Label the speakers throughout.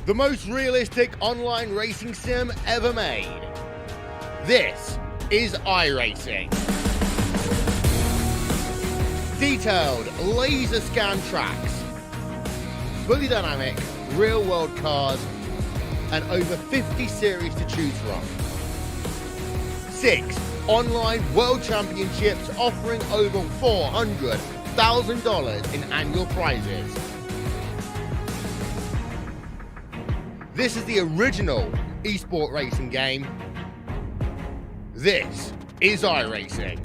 Speaker 1: the most realistic online racing sim ever made. This is iRacing. Detailed laser scan tracks, fully dynamic real world cars, and over 50 series to choose from. 6 online world championships offering over $400,000 in annual prizes. This is the original esport racing game. This is iRacing.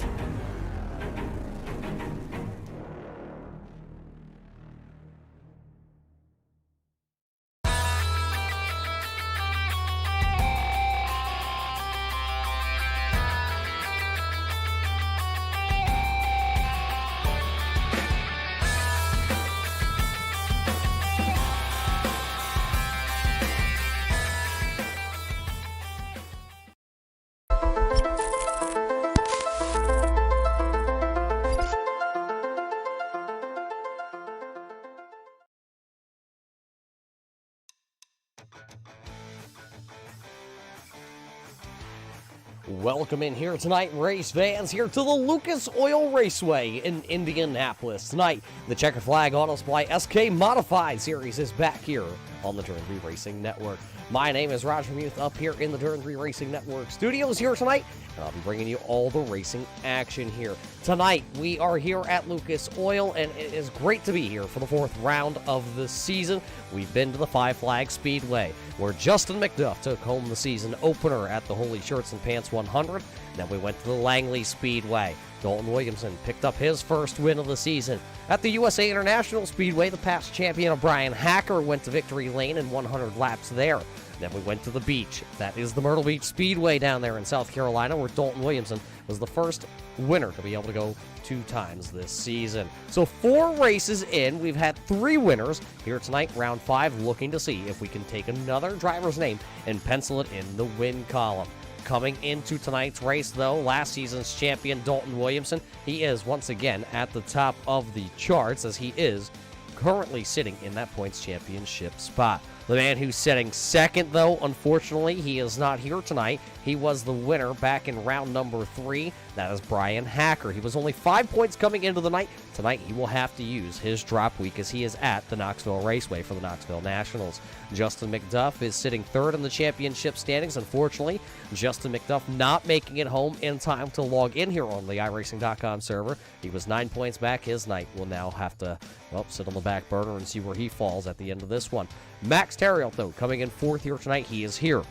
Speaker 2: Welcome in here tonight, race fans, here to the Lucas Oil Raceway in Indianapolis. Tonight, the Checkered Flag Auto Supply SK Modified Series is back here on the Turn 3 Racing Network. My name is Roger Muth up here in the Turn 3 Racing Network studios here tonight, and I'll be bringing you all the racing action here. Tonight, we are here at Lucas Oil, and it is great to be here for the 4th round of the season. We've been to the Five Flag Speedway, where Justin McDuff took home the season opener at the Holy Shirts and Pants 100. Then we went to the Langley Speedway. Dalton Williamson picked up his first win of the season. At the USA International Speedway, the past champion of Brian Hacker went to victory lane in 100 laps there. Then we went to the beach. That is the Myrtle Beach Speedway down there in South Carolina, where Dalton Williamson was the first winner to be able to go 2 times this season. So 4 races in, we've had 3 winners here tonight, round 5, looking to see if we can take another driver's name and pencil it in the win column. Coming into tonight's race, though, last season's champion Dalton Williamson, he is once again at the top of the charts, as he is currently sitting in that points championship spot. The man who's sitting second, though, unfortunately, he is not here tonight. He was the winner back in round number 3. That is Brian Hacker. He was only 5 points coming into the night. Tonight, he will have to use his drop week as he is at the Knoxville Raceway for the Knoxville Nationals. Justin McDuff is sitting third in the championship standings. Unfortunately, Justin McDuff not making it home in time to log in here on the iRacing.com server. He was 9 points back. His night will now have to, well, sit on the back burner and see where he falls at the end of this one. Max Terriot, though, coming in 4th here tonight. He is here.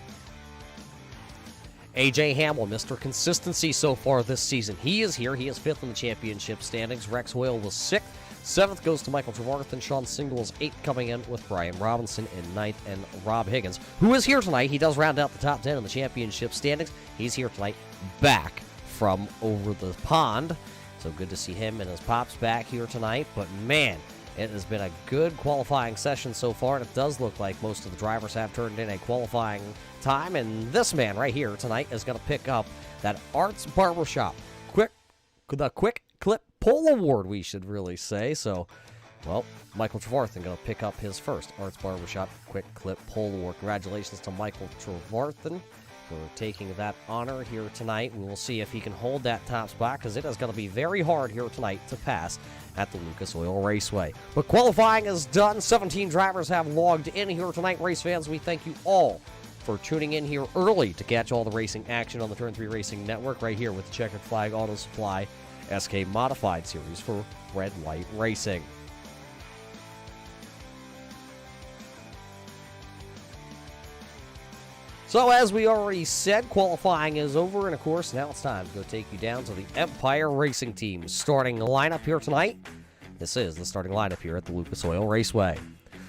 Speaker 2: A.J. Hamill, Mr. Consistency so far this season. He is here. He is 5th in the championship standings. Rex Hoyle was 6th. 7th goes to Michael Trevarthen. Sean Single is 8th, coming in with Brian Robinson in 9th, and Rob Higgins, who is here tonight. He does round out the top 10 in the championship standings. He's here tonight, back from over the pond. So good to see him and his pops back here tonight. But man, it has been a good qualifying session so far, and it does look like most of the drivers have turned in a qualifying time. And this man right here tonight is going to pick up that Arts Barbershop the Quick Clip Pole Award, we should really say. So, well, Michael Trevarthen going to pick up his first Arts Barbershop Quick Clip Pole Award. Congratulations to Michael Trevarthen for taking that honor here tonight. We will see if he can hold that top spot, because it is going to be very hard here tonight to pass at the Lucas Oil Raceway. But qualifying is done. 17 drivers have logged in here tonight. Race fans, we thank you all for tuning in here early to catch all the racing action on the Turn 3 Racing Network right here with the Checkered Flag Auto Supply SK Modified Series for Red Light Racing. So as we already said, qualifying is over, and of course now it's time to go take you down to the Empire Racing Team starting lineup here tonight. This is the starting lineup here at the Lucas Oil Raceway.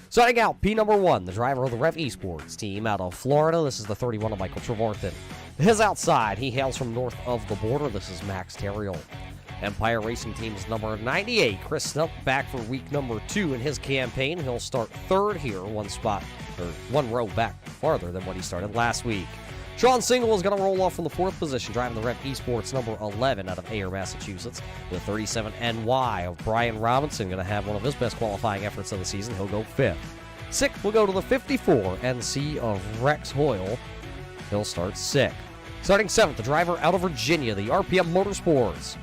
Speaker 2: Starting out, P number 1, the driver of the Rev Esports team out of Florida. This is the 31 of Michael Trevarthen. His outside, he hails from north of the border. This is Max Terriot. Empire Racing Team's number 98, Chris Snelk, back for week number 2 in his campaign. He'll start 3rd here, one row back farther than what he started last week. Sean Single is going to roll off from the 4th position, driving the Rev Esports number 11 out of Ayer, Massachusetts. The 37 NY of Brian Robinson going to have one of his best qualifying efforts of the season. He'll go 5th. 6th will go to the 54 NC of Rex Hoyle. He'll start 6th. Starting 7th, the driver out of Virginia, the RPM Motorsports.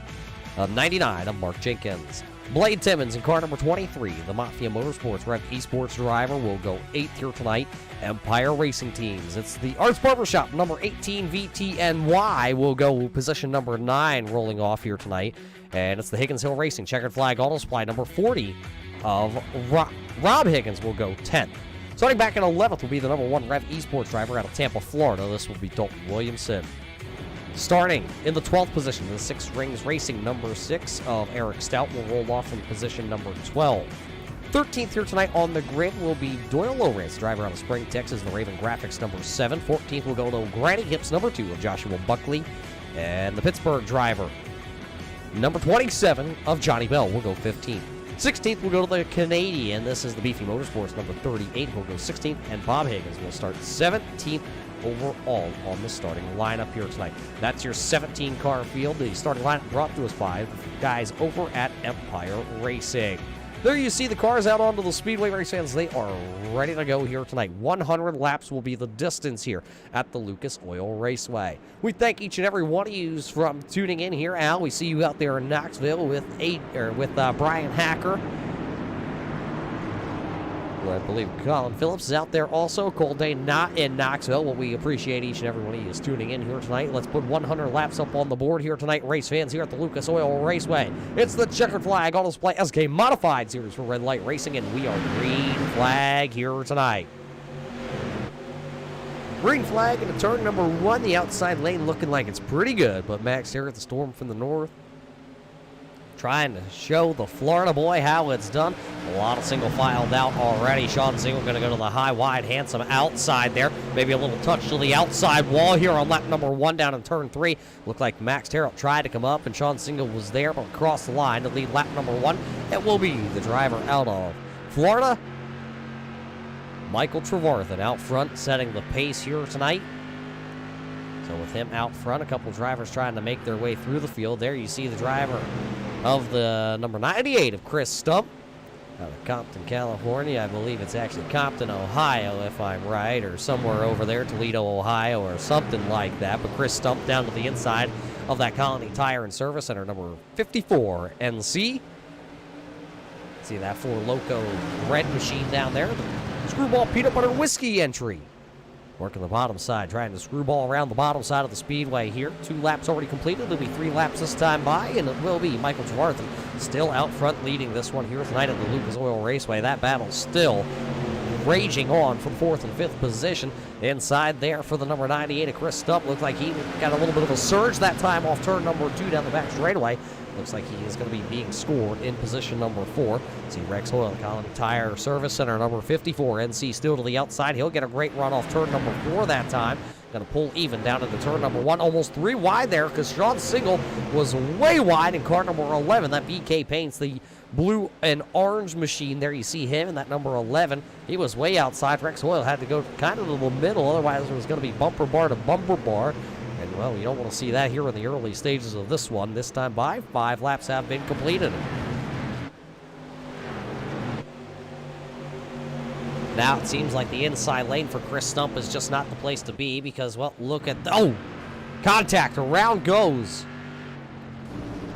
Speaker 2: 99 of Mark Jenkins. Blade Timmons in car number 23, the Mafia Motorsports Rev Esports driver, will go 8th here tonight. Empire Racing Teams. It's the Arts Barbershop number 18 VTNY will go position number 9 rolling off here tonight. And it's the Higgins Hill Racing Checkered Flag Auto Supply number 40 of Rob Higgins will go 10th. Starting back in 11th will be the number 1 Rev Esports driver out of Tampa, Florida. This will be Dalton Williamson. Starting in the 12th position, the Six Rings Racing number 6 of Eric Stout will roll off from position number 12. 13th here tonight on the grid will be Doyle Lowrance, driver out of Spring, Texas, the Raven Graphics number 7. 14th will go to Granny Hips number 2 of Joshua Buckley. And the Pittsburgh driver, number 27 of Johnny Bell, will go 15th. 16th will go to the Canadian. This is the Beefy Motorsports number 38 will go 16th. And Bob Higgins will start 17th overall on the starting lineup here tonight. That's your 17-car field. The starting lineup brought to us by the guys over at Empire Racing. There you see the cars out onto the Speedway, race fans. They are ready to go here tonight. 100 laps will be the distance here at the Lucas Oil Raceway. We thank each and every one of you from tuning in here. Al, we see you out there in Knoxville with Brian Hacker. I believe Colin Phillips is out there also. Cold day not in Knoxville. Well, we appreciate each and every one of you tuning in here tonight. Let's put 100 laps up on the board here tonight, race fans, here at the Lucas Oil Raceway. It's the Checkered Flag Auto Supply SK Modified Series for Red Light Racing, and we are green flag here tonight. Green flag into turn number 1. The outside lane looking like it's pretty good, but Max here at the Storm from the north, trying to show the Florida boy how it's done. A lot of single filed out already. Sean Single going to go to the high, wide, handsome outside there. Maybe a little touch to the outside wall here on lap number 1 down in turn 3. Looked like Max Terrell tried to come up, and Sean Single was there, but across the line to lead lap number 1. It will be the driver out of Florida, Michael Trevarthen, out front, setting the pace here tonight. So with him out front, a couple drivers trying to make their way through the field. There you see the driver of the number 98 of Chris Stump out of Compton, California. I believe it's actually Compton, Ohio, if I'm right, or somewhere over there, Toledo, Ohio, or something like that. But Chris Stump down to the inside of that Colony Tire and Service Center, number 54 NC. See that Four Loco red machine down there. The Screwball Peanut Butter Whiskey entry. Working the bottom side, trying to screwball around the bottom side of the speedway here. 2 laps already completed. There'll be 3 laps this time by, and it will be Michael Trevarthen still out front leading this one here tonight at the Lucas Oil Raceway. That battle still raging on for the 4th and 5th position. Inside there for the number 98 of Chris Stump. Looks like he got a little bit of a surge that time off turn number 2 down the back straightaway. Looks like he is going to be being scored in position number 4. See Rex Hoyle, Colony Tire Service Center, number 54. NC still to the outside. He'll get a great run off turn number 4 that time. Going to pull even down into turn number 1. Almost 3 wide there because Sean Single was way wide in car number 11. That BK Paints, the blue and orange machine there. You see him in that number 11. He was way outside. Rex Hoyle had to go kind of to the middle. Otherwise, it was going to be bumper bar to bumper bar. And, well, you don't want to see that here in the early stages of this one. This time by 5 laps have been completed. Now it seems like the inside lane for Chris Stump is just not the place to be because, well, look at... Oh! Contact. Around goes.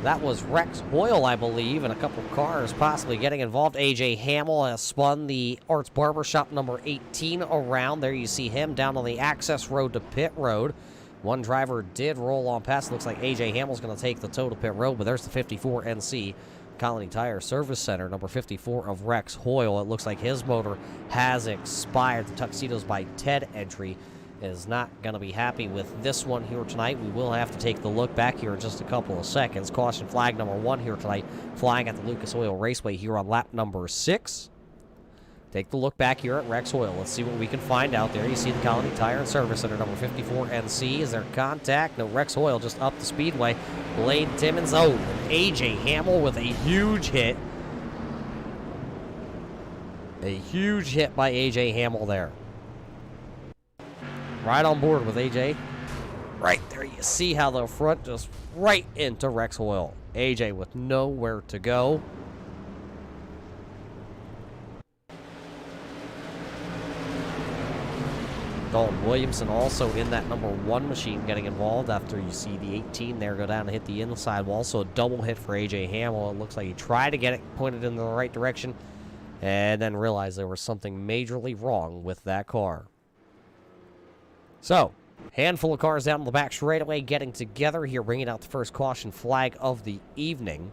Speaker 2: That was Rex Hoyle, I believe, and a couple cars possibly getting involved. A.J. Hamill has spun the Arts Barbershop number 18 around. There you see him down on the access road to pit road. One driver did roll on past. Looks like A.J. Hamill's going to take the tow to pit road, but there's the 54 NC Colony Tire Service Center, number 54 of Rex Hoyle. It looks like his motor has expired. The Tuxedos by Ted entry is not going to be happy with this one here tonight. We will have to take the look back here in just a couple of seconds. Caution flag number 1 here tonight, flying at the Lucas Oil Raceway here on lap number 6. Take the look back here at Rex Hoyle. Let's see what we can find out there. You see the Colony Tire and Service Center, number 54 NC. Is there contact? No, Rex Hoyle just up the speedway. Blade Timmons. Oh, A.J. Hamill with a huge hit. A huge hit by A.J. Hamill there. Right on board with A.J. Right there, you see how the front just right into Rex Hoyle. A.J. with nowhere to go. Dalton Williamson also in that number 1 machine getting involved after you see the 18 there go down and hit the inside wall. So a double hit for A.J. Hamill. It looks like he tried to get it pointed in the right direction and then realized there was something majorly wrong with that car. So, handful of cars down the back straightaway getting together here, bringing out the first caution flag of the evening.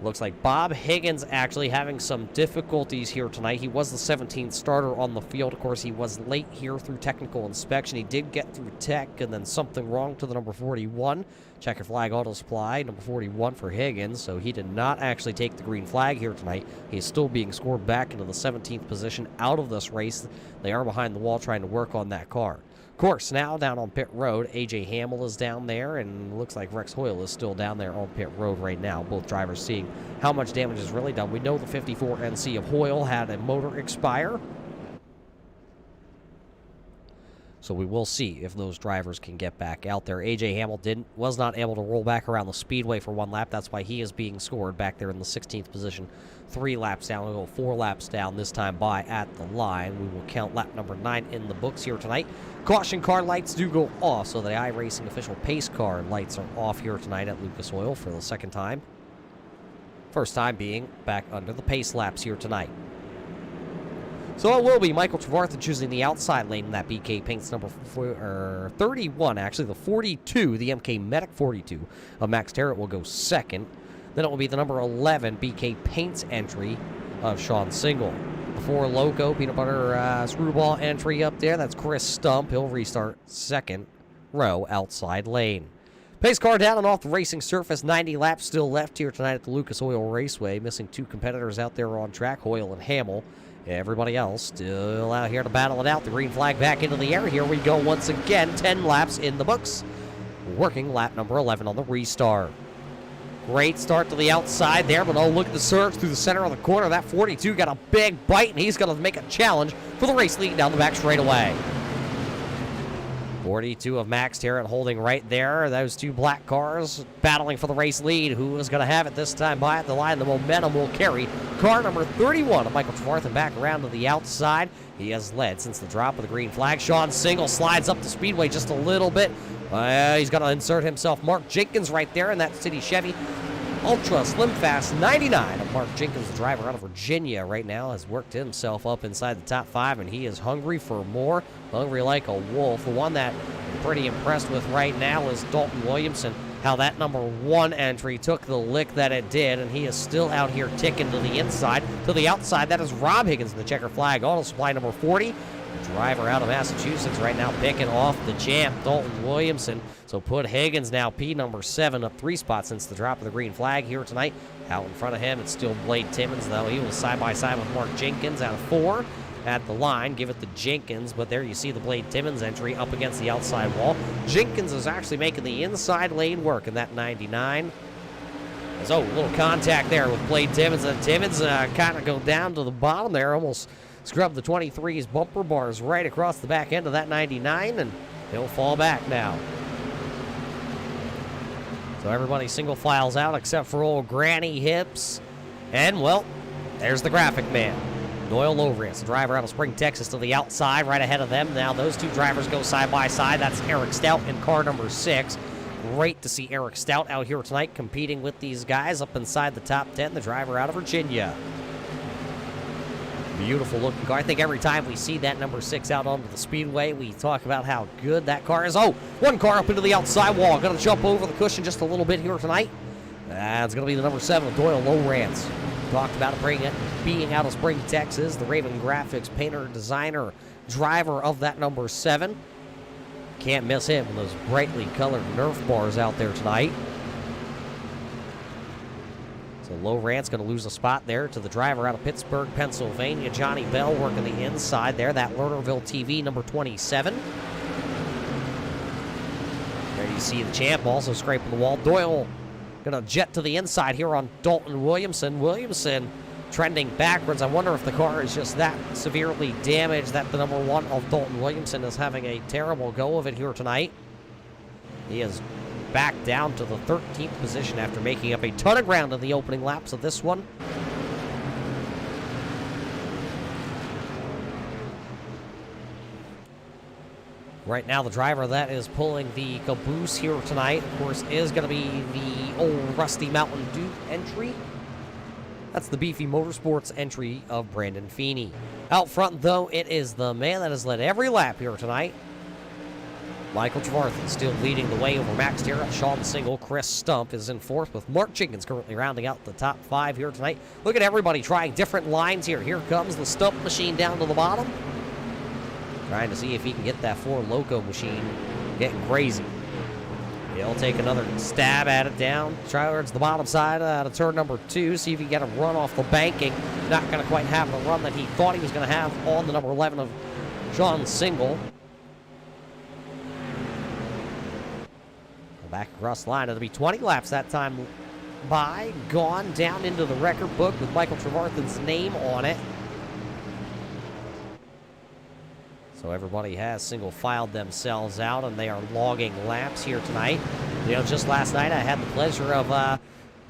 Speaker 2: Looks like Bob Higgins actually having some difficulties here tonight. He was the 17th starter on the field. Of course, he was late here through technical inspection. He did get through tech, and then something wrong to the number 41. Checkered flag auto supply, number 41 for Higgins, so he did not actually take the green flag here tonight. He is still being scored back into the 17th position out of this race. They are behind the wall trying to work on that car. Of course, now down on pit road, A.J. Hamill is down there, and looks like Rex Hoyle is still down there on pit road right now. Both drivers seeing how much damage is really done. We know the 54 NC of Hoyle had a motor expire, so we will see if those drivers can get back out there. A.J. Hamill was not able to roll back around the speedway for 1 lap. That's why he is being scored back there in the 16th position. 3 laps down. We'll go 4 laps down, this time by at the line. We will count lap number 9 in the books here tonight. Caution car lights do go off, so the iRacing official pace car lights are off here tonight at Lucas Oil for the second time. First time being back under the pace laps here tonight. So it will be Michael Trevarthen choosing the outside lane in that BK Paints number 31, actually the 42, the MK Medic 42 of Max Terrett will go second. Then it will be the number 11 BK Paints entry of Sean Single. The 4 Loco Peanut Butter Screwball entry up there, that's Chris Stump. He'll restart second row outside lane. Pace car down and off the racing surface. 90 laps still left here tonight at the Lucas Oil Raceway. Missing 2 competitors out there on track, Hoyle and Hamill. Everybody else still out here to battle it out. The green flag back into the air. Here we go once again. 10 laps in the books. Working lap number 11 on the restart. Great start to the outside there, but oh, look at the surge through the center of the corner. That 42 got a big bite, and he's going to make a challenge for the race lead down the back straightaway. 42 of Max Terrett holding right there. Those 2 black cars battling for the race lead. Who is going to have it this time by at the line? The momentum will carry car number 31 of Michael Trevarthen back around to the outside. He has led since the drop of the green flag. Sean Single slides up the speedway just a little bit. He's going to insert himself. Mark Jenkins right there in that City Chevy. Ultra Slim Fast 99 of Mark Jenkins, the driver out of Virginia right now, has worked himself up inside the top 5, and he is hungry for more, hungry like a wolf. The one that I'm pretty impressed with right now is Dalton Williamson, how that number 1 entry took the lick that it did, and he is still out here ticking to the inside. To the outside, that is Rob Higgins in the checker flag auto supply number 40. The driver out of Massachusetts right now picking off the champ, Dalton Williamson. So put Higgins now P number 7 up 3 spots since the drop of the green flag here tonight. Out in front of him, it's still Blade Timmons, though. He was side by side with Mark Jenkins out of 4 at the line. Give it to Jenkins, but there you see the Blade Timmons entry up against the outside wall. Jenkins is actually making the inside lane work in that 99. So a little contact there with Blade Timmons, and Timmons kind of go down to the bottom there, almost scrub the 23's bumper bars right across the back end of that 99, and he'll fall back now. So everybody single files out except for old Granny Hips. And, well, there's the graphic man. Doyle Lovrance, the driver out of Spring, Texas, to the outside right ahead of them. Now those 2 drivers go side by side. That's Eric Stout in car number 6. Great to see Eric Stout out here tonight competing with these guys up inside the top 10, the driver out of Virginia. Beautiful looking car. I think every time we see that number 6 out onto the speedway, we talk about how good that car is. Oh, 1 car up into the outside wall. Going to jump over the cushion just a little bit here tonight. That's going to be the number 7, Doyle Lovrance. Talked about it being out of Spring, Texas. The Raven Graphics painter, designer, driver of that number 7. Can't miss him with those brightly colored Nerf bars out there tonight. So Lovrance going to lose a spot there to the driver out of Pittsburgh, Pennsylvania. Johnny Bell working the inside there. That Lernerville TV, number 27. There you see the champ also scraping the wall. Doyle going to jet to the inside here on Dalton Williamson. Williamson trending backwards. I wonder if the car is just that severely damaged that the number 1 of Dalton Williamson is having a terrible go of it here tonight. He is back down to the 13th position after making up a ton of ground in the opening laps of this one. Right now, the driver that is pulling the caboose here tonight, of course, is going to be the old Rusty Mountain Dew entry. That's the Beefy Motorsports entry of Brandon Feeney. Out front, though, it is the man that has led every lap here tonight. Michael Trevarthen still leading the way over Max Terra. Sean Single, Chris Stump is in fourth, with Mark Jenkins currently rounding out the top 5 here tonight. Look at everybody trying different lines here. Here comes the Stump machine down to the bottom. Trying to see if he can get that 4 Loco machine getting crazy. He'll take another stab at it down. Try towards the bottom side out of turn number 2. See if he can get a run off the banking. Not going to quite have the run that he thought he was going to have on the number 11 of Sean Single. Back across the line. It'll be 20 laps that time by. Gone down into the record book with Michael Trevarthen's name on it. So everybody has single filed themselves out, and they are logging laps here tonight. You know, just last night I had the pleasure of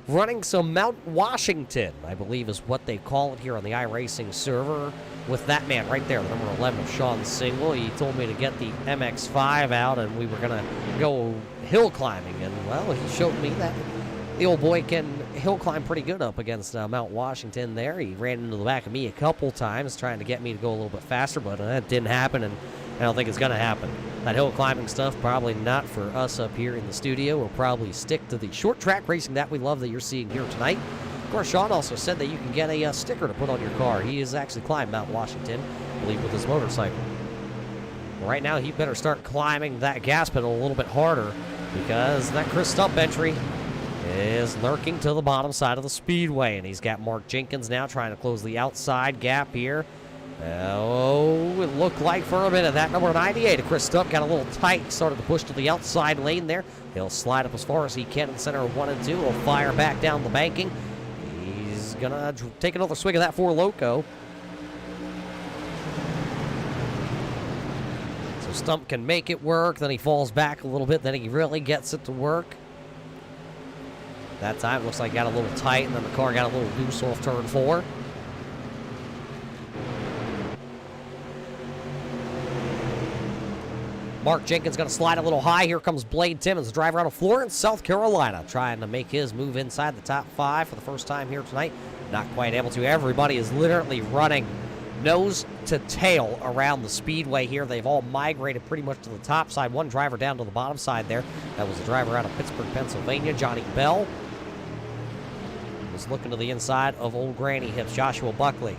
Speaker 2: running some Mount Washington, I believe is what they call it here on the iRacing server, with that man right there, the number 11 of Sean Single. He told me to get the MX-5 out, and we were going to go hill climbing. And, well, he showed me that the old boy can hill climb pretty good up against Mount Washington there. He ran into the back of me a couple times trying to get me to go a little bit faster, but that didn't happen, and I don't think it's going to happen. That hill climbing stuff, probably not for us up here in the studio. We'll probably stick to the short track racing that we love that you're seeing here tonight. Of course, Sean also said that you can get a sticker to put on your car. He has actually climbed Mount Washington, I believe, with his motorcycle. Right now, he better start climbing that gas pedal a little bit harder, because that Chris Stump entry is lurking to the bottom side of the speedway, and he's got Mark Jenkins now trying to close the outside gap here. Oh, it looked like for a minute that number 98 of Chris Stump got a little tight, started to push to the outside lane there. He'll slide up as far as he can in the center of 1 and 2. He'll fire back down the banking. He's gonna take another swig of that 4 Loco. So Stump can make it work, then he falls back a little bit, then he really gets it to work. That time it looks like it got a little tight, and then the car got a little loose off turn 4. Mark Jenkins going to slide a little high. Here comes Blade Timmons, driver out of Florence, South Carolina, trying to make his move inside the top 5 for the first time here tonight. Not quite able to. Everybody is literally running nose to tail around the speedway here. They've all migrated pretty much to the top side. One driver down to the bottom side there. That was the driver out of Pittsburgh, Pennsylvania, Johnny Bell. Was looking to the inside of Old Granny Hips, Joshua Buckley.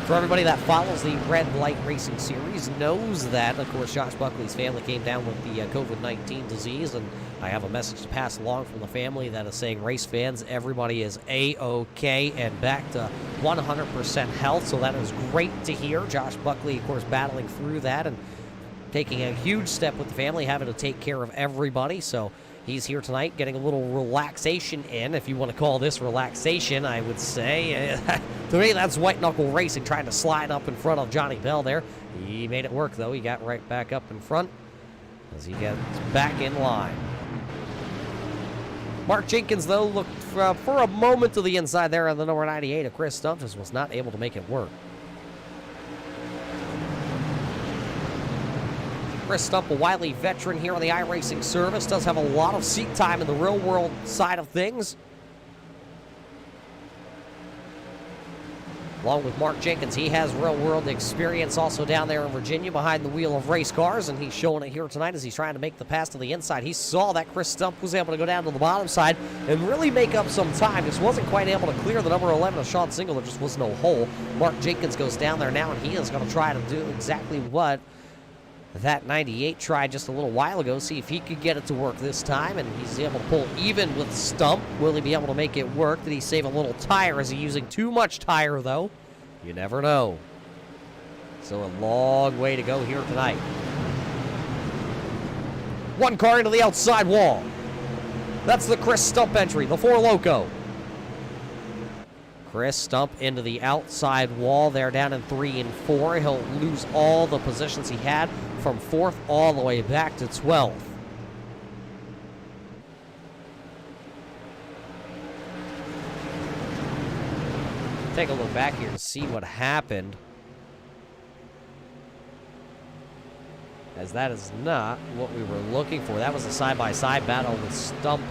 Speaker 2: For everybody that follows the Red Light Racing Series knows that, of course, Josh Buckley's family came down with the COVID-19 disease, and I have a message to pass along from the family that is saying, race fans, everybody is A-OK and back to 100% health, so that is great to hear. Josh Buckley, of course, battling through that and taking a huge step with the family, having to take care of everybody, so he's here tonight getting a little relaxation in, if you want to call this relaxation, I would say. To me, that's white knuckle racing, trying to slide up in front of Johnny Bell there. He made it work, though. He got right back up in front as he gets back in line. Mark Jenkins, though, looked for a moment to the inside there on the number 98 of Chris Stump, just was not able to make it work. Chris Stump, a wily veteran here on the iRacing service, does have a lot of seat time in the real world side of things. Along with Mark Jenkins, he has real world experience also down there in Virginia behind the wheel of race cars, and he's showing it here tonight as he's trying to make the pass to the inside. He saw that Chris Stump was able to go down to the bottom side and really make up some time. Just wasn't quite able to clear the number 11 of Sean Single. There just was no hole. Mark Jenkins goes down there now, and he is going to try to do exactly what that 98 tried just a little while ago, see if he could get it to work this time, and he's able to pull even with Stump. Will he be able to make it work? Did he save a little tire? Is he using too much tire, though? You never know. So a long way to go here tonight. One car into the outside wall. That's the Chris Stump entry, the 4 Loco. Chris Stump into the outside wall there down in 3 and 4. He'll lose all the positions he had from 4th all the way back to 12th. Take a look back here to see what happened. as that is not what we were looking for. That was a side-by-side battle with Stump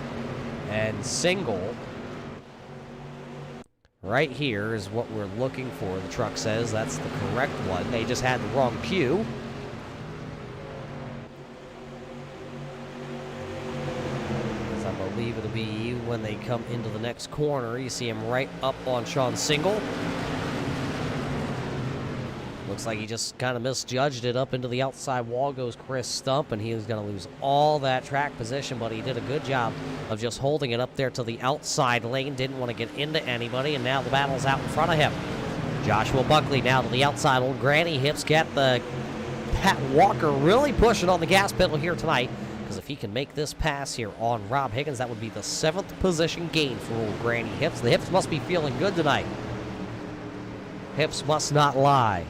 Speaker 2: and Single. Right here is what we're looking for, the truck says. That's the correct one. They just had the wrong cue. As I believe it'll be when they come into the next corner. You see him right up on Sean Single. Looks like he just kind of misjudged it. Up into the outside wall goes Chris Stump, and he was going to lose all that track position, but he did a good job of just holding it up there to the outside lane. Didn't want to get into anybody, and now the battle's out in front of him. Joshua Buckley now to the outside. Old Granny Hips got the Pat Walker really pushing on the gas pedal here tonight, because if he can make this pass here on Rob Higgins, that would be the 7th position gain for old Granny Hips. The Hips must be feeling good tonight. Hips must not lie.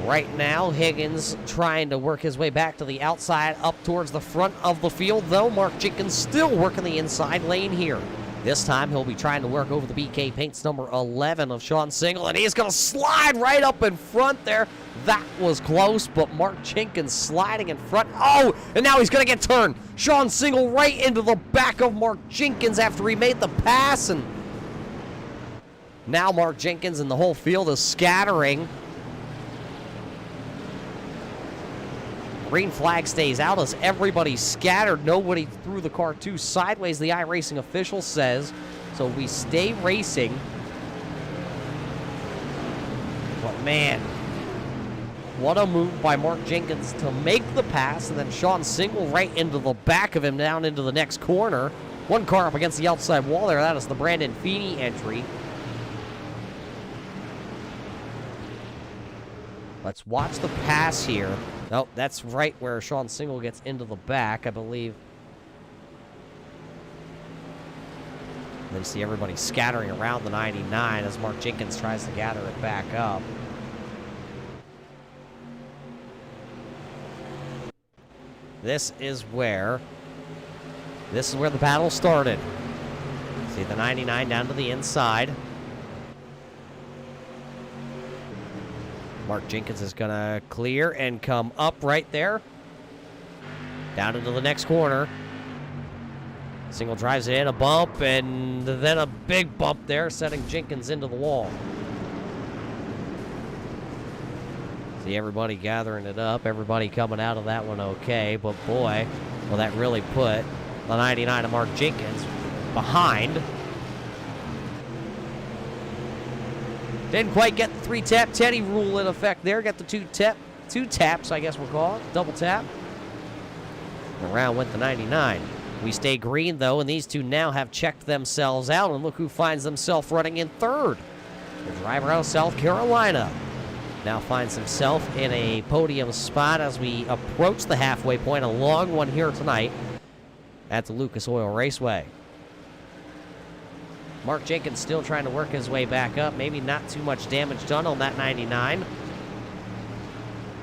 Speaker 2: Right now, Higgins trying to work his way back to the outside, up towards the front of the field, though. Mark Jenkins still working the inside lane here. This time, he'll be trying to work over the BK Paints number 11 of Sean Single, and he's going to slide right up in front there. That was close, but Mark Jenkins sliding in front. Oh, and now he's going to get turned. Sean Single right into the back of Mark Jenkins after he made the pass, and now Mark Jenkins and the whole field is scattering. Green flag stays out as everybody scattered. Nobody threw the car too sideways, the iRacing official says. So we stay racing. But man, what a move by Mark Jenkins to make the pass, and then Sean Single right into the back of him down into the next corner. One car up against the outside wall there. That is the Brandon Feeney entry. Let's watch the pass here. Oh, that's right where Sean Single gets into the back, I believe. Then you see everybody scattering around the 99 as Mark Jenkins tries to gather it back up. This is where the battle started. See the 99 down to the inside. Mark Jenkins is going to clear and come up right there. Down into the next corner. Single drives it in, a bump, and then a big bump there, setting Jenkins into the wall. See everybody gathering it up, everybody coming out of that one okay, but boy, well, that really put the 99 of Mark Jenkins behind. Didn't quite get the 3-tap Teddy rule in effect there. Got the two taps, I guess we'll call it. Double tap. Around went the 99. We stay green, though, and these two now have checked themselves out. And look who finds themselves running in third. The driver out of South Carolina now finds himself in a podium spot as we approach the halfway point. A long one here tonight at the Lucas Oil Raceway. Mark Jenkins still trying to work his way back up. Maybe not too much damage done on that 99.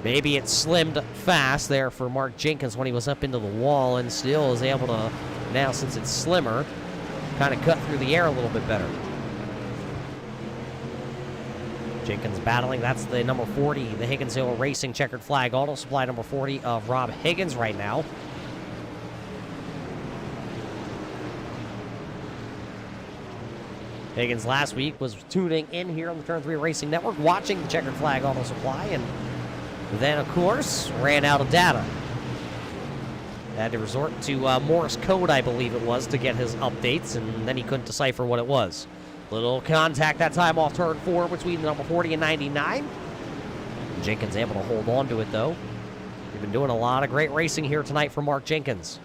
Speaker 2: Maybe it slimmed fast there for Mark Jenkins when he was up into the wall, and still is able to, now since it's slimmer, kind of cut through the air a little bit better. Jenkins battling. That's the number 40, the Higgins Hill Racing Checkered Flag Auto Supply number 40 of Rob Higgins right now. Higgins last week was tuning in here on the Turn 3 Racing Network, watching the Checkered Flag Auto Supply, and then, of course, ran out of data. Had to resort to Morse code, I believe it was, to get his updates, and then he couldn't decipher what it was. Little contact that time off turn 4 between the number 40 and 99. Jenkins able to hold on to it, though. We've been doing a lot of great racing here tonight for Mark Jenkins.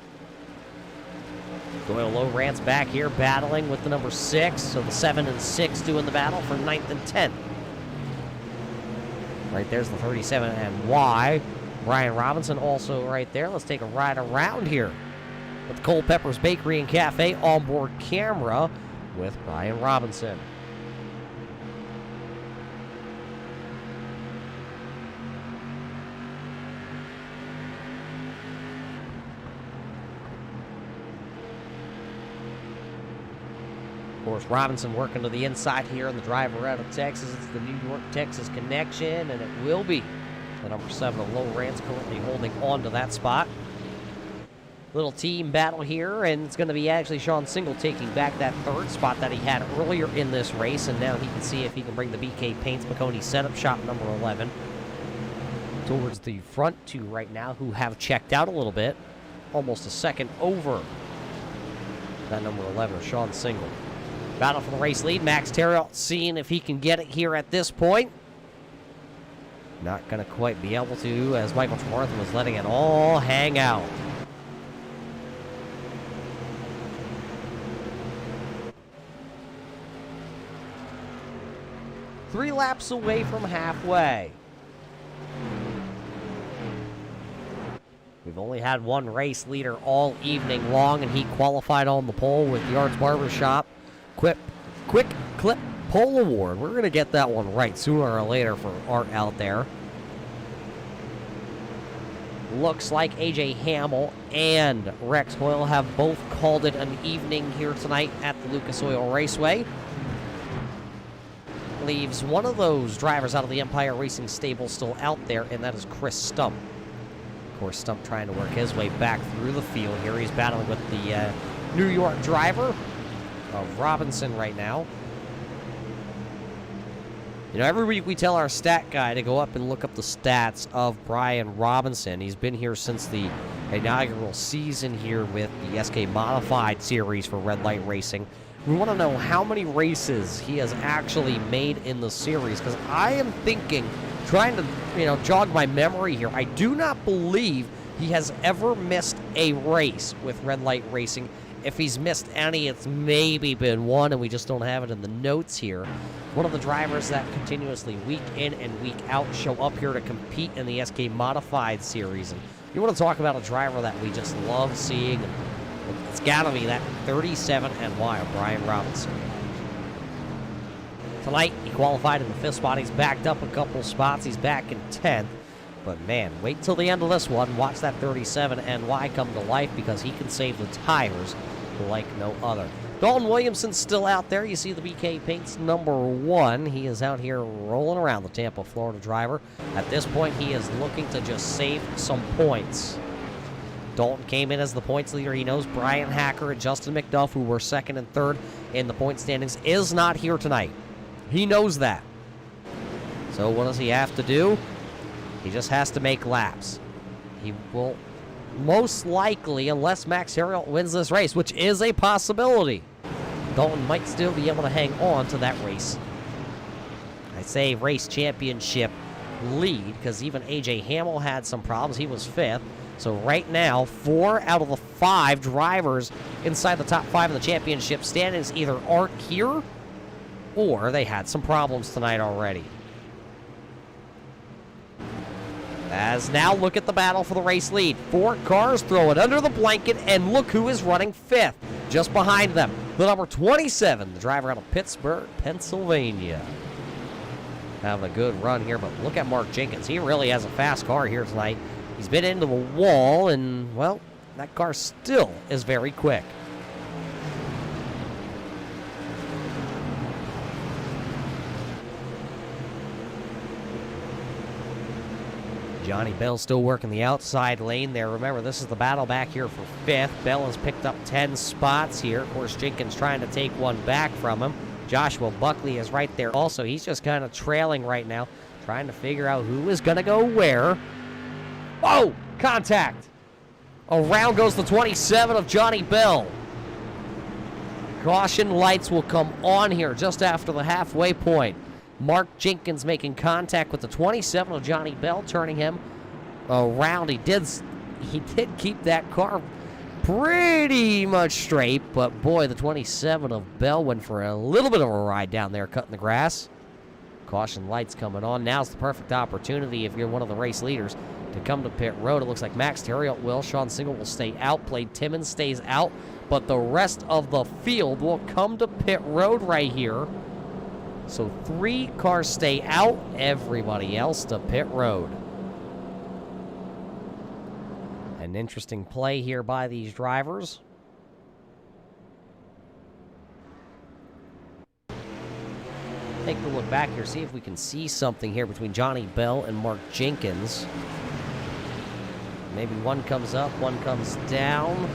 Speaker 2: Doyle Lowrance back here battling with the number 6. So the 7 and 6 doing the battle for 9th and 10th. Right there's the 37 and Y. Brian Robinson also right there. Let's take a ride around here with Culpeper's Bakery and Cafe onboard camera with Brian Robinson. Of course, Robinson working to the inside here, and the driver out of Texas. It's the New York-Texas connection, and it will be the number 7 of Low Rance currently holding on to that spot. Little team battle here, and it's going to be actually Sean Single taking back that 3rd spot that he had earlier in this race, and now he can see if he can bring the BK Paints McConey setup shop number 11 towards the front 2 right now, who have checked out a little bit, almost a second over that number 11 of Sean Single. Battle for the race lead. Max Terriot seeing if he can get it here at this point. Not going to quite be able to, as Michael Tremartha was letting it all hang out. Three laps away from halfway. We've only had one race leader all evening long, and he qualified on the pole with the Arts Barbershop Quick Clip Pole Award. We're going to get that one right sooner or later for Art out there. Looks like AJ Hamill and Rex Hoyle have both called it an evening here tonight at the Lucas Oil Raceway. Leaves one of those drivers out of the Empire Racing stable still out there, and that is Chris Stump. Of course, Stump trying to work his way back through the field here. He's battling with the New York driver of Robinson right now. You know, every week we tell our stat guy to go up and look up the stats of Brian Robinson. He's been here since the inaugural season here with the SK Modified Series for Red Light Racing. We want to know how many races he has actually made in the series, because I am thinking, trying to, jog my memory here. I do not believe he has ever missed a race with Red Light Racing. If he's missed any, it's maybe been one, and we just don't have it in the notes here. One of the drivers that continuously, week in and week out, show up here to compete in the SK Modified Series. And you want to talk about a driver that we just love seeing. It's got to be that 37 NY of Brian Robinson. Tonight, he qualified in the 5th spot. He's backed up a couple spots. He's back in 10th. But, man, wait till the end of this one. Watch that 37 NY come to life, because he can save the tires like no other. Dalton Williamson's still out there. You see the BK Paints number 1. He is out here rolling around, the Tampa, Florida driver. At this point, he is looking to just save some points. Dalton came in as the points leader. He knows Brian Hacker and Justin McDuff, who were 2nd and 3rd in the point standings, is not here tonight. He knows that. So what does he have to do? He just has to make laps. He will most likely, unless Max Harriel wins this race, which is a possibility, Dalton might still be able to hang on to that race. I say race championship lead, because even AJ Hamill had some problems. He was 5th. So right now, 4 out of the 5 drivers inside the top 5 of the championship standings either aren't here, or they had some problems tonight already. As now, look at the battle for the race lead. 4 cars throw it under the blanket, and look who is running 5th. Just behind them, the number 27, the driver out of Pittsburgh, Pennsylvania. Having a good run here, but look at Mark Jenkins. He really has a fast car here tonight. He's been into the wall, and, well, that car still is very quick. Johnny Bell still working the outside lane there. Remember, this is the battle back here for 5th. Bell has picked up 10 spots here. Of course, Jenkins trying to take one back from him. Joshua Buckley is right there also. He's just kind of trailing right now, trying to figure out who is going to go where. Oh, contact. Around goes the 27 of Johnny Bell. Caution lights will come on here just after the halfway point. Mark Jenkins making contact with the 27 of Johnny Bell, turning him around. He did keep that car pretty much straight, but boy, the 27 of Bell went for a little bit of a ride down there, cutting the grass. Caution lights coming on. Now's the perfect opportunity if you're one of the race leaders to come to pit road. It looks like Max Terriot will. Sean Single will stay out. Blade Timmons stays out, but the rest of the field will come to pit road right here. So 3 cars stay out, everybody else to pit road. An interesting play here by these drivers. take a look back here, see if we can see something here between Johnny Bell and Mark Jenkins. Maybe one comes up, one comes down.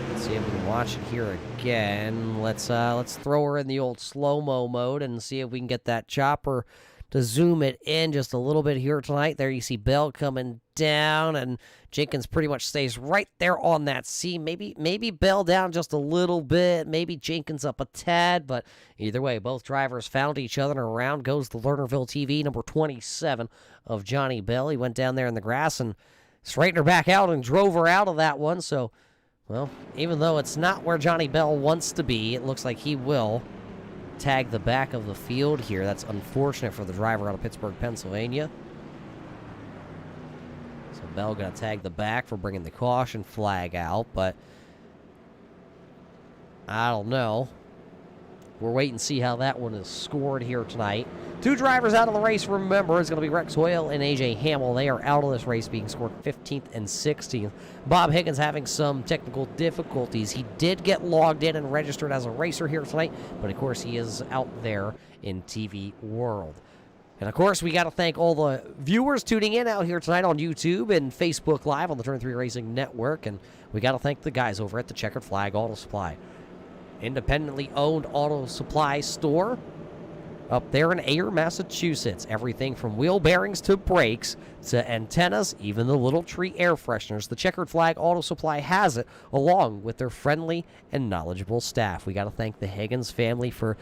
Speaker 2: Let's see if we can watch it here again. Let's throw her in the old slow-mo mode and see if we can get that chopper to zoom it in just a little bit here tonight. There you see Bell coming down, and Jenkins pretty much stays right there on that seam. Maybe Bell down just a little bit, maybe Jenkins up a tad, but either way, both drivers found each other, and around goes the Lernerville TV, number 27 of Johnny Bell. He went down there in the grass and straightened her back out and drove her out of that one. So, well, even though it's not where Johnny Bell wants to be, it looks like he will tag the back of the field here. That's unfortunate for the driver out of Pittsburgh, Pennsylvania. So Bell going to tag the back for bringing the caution flag out, but I don't know. We're waiting to see how that one is scored here tonight. Two drivers out of the race, remember, is going to be Rex Hoyle and A.J. Hamill. They are out of this race, being scored 15th and 16th. Bob Higgins having some technical difficulties. He did get logged in and registered as a racer here tonight, but of course he is out there in TV World. And of course, we got to thank all the viewers tuning in out here tonight on YouTube and Facebook Live on the Turn 3 Racing Network. And we got to thank the guys over at the Checkered Flag Auto Supply. Independently owned auto supply store up there in Ayer, Massachusetts. Everything from wheel bearings to brakes to antennas, even the little tree air fresheners. The Checkered Flag Auto Supply has it, along with their friendly and knowledgeable staff. We got to thank the Higgins family for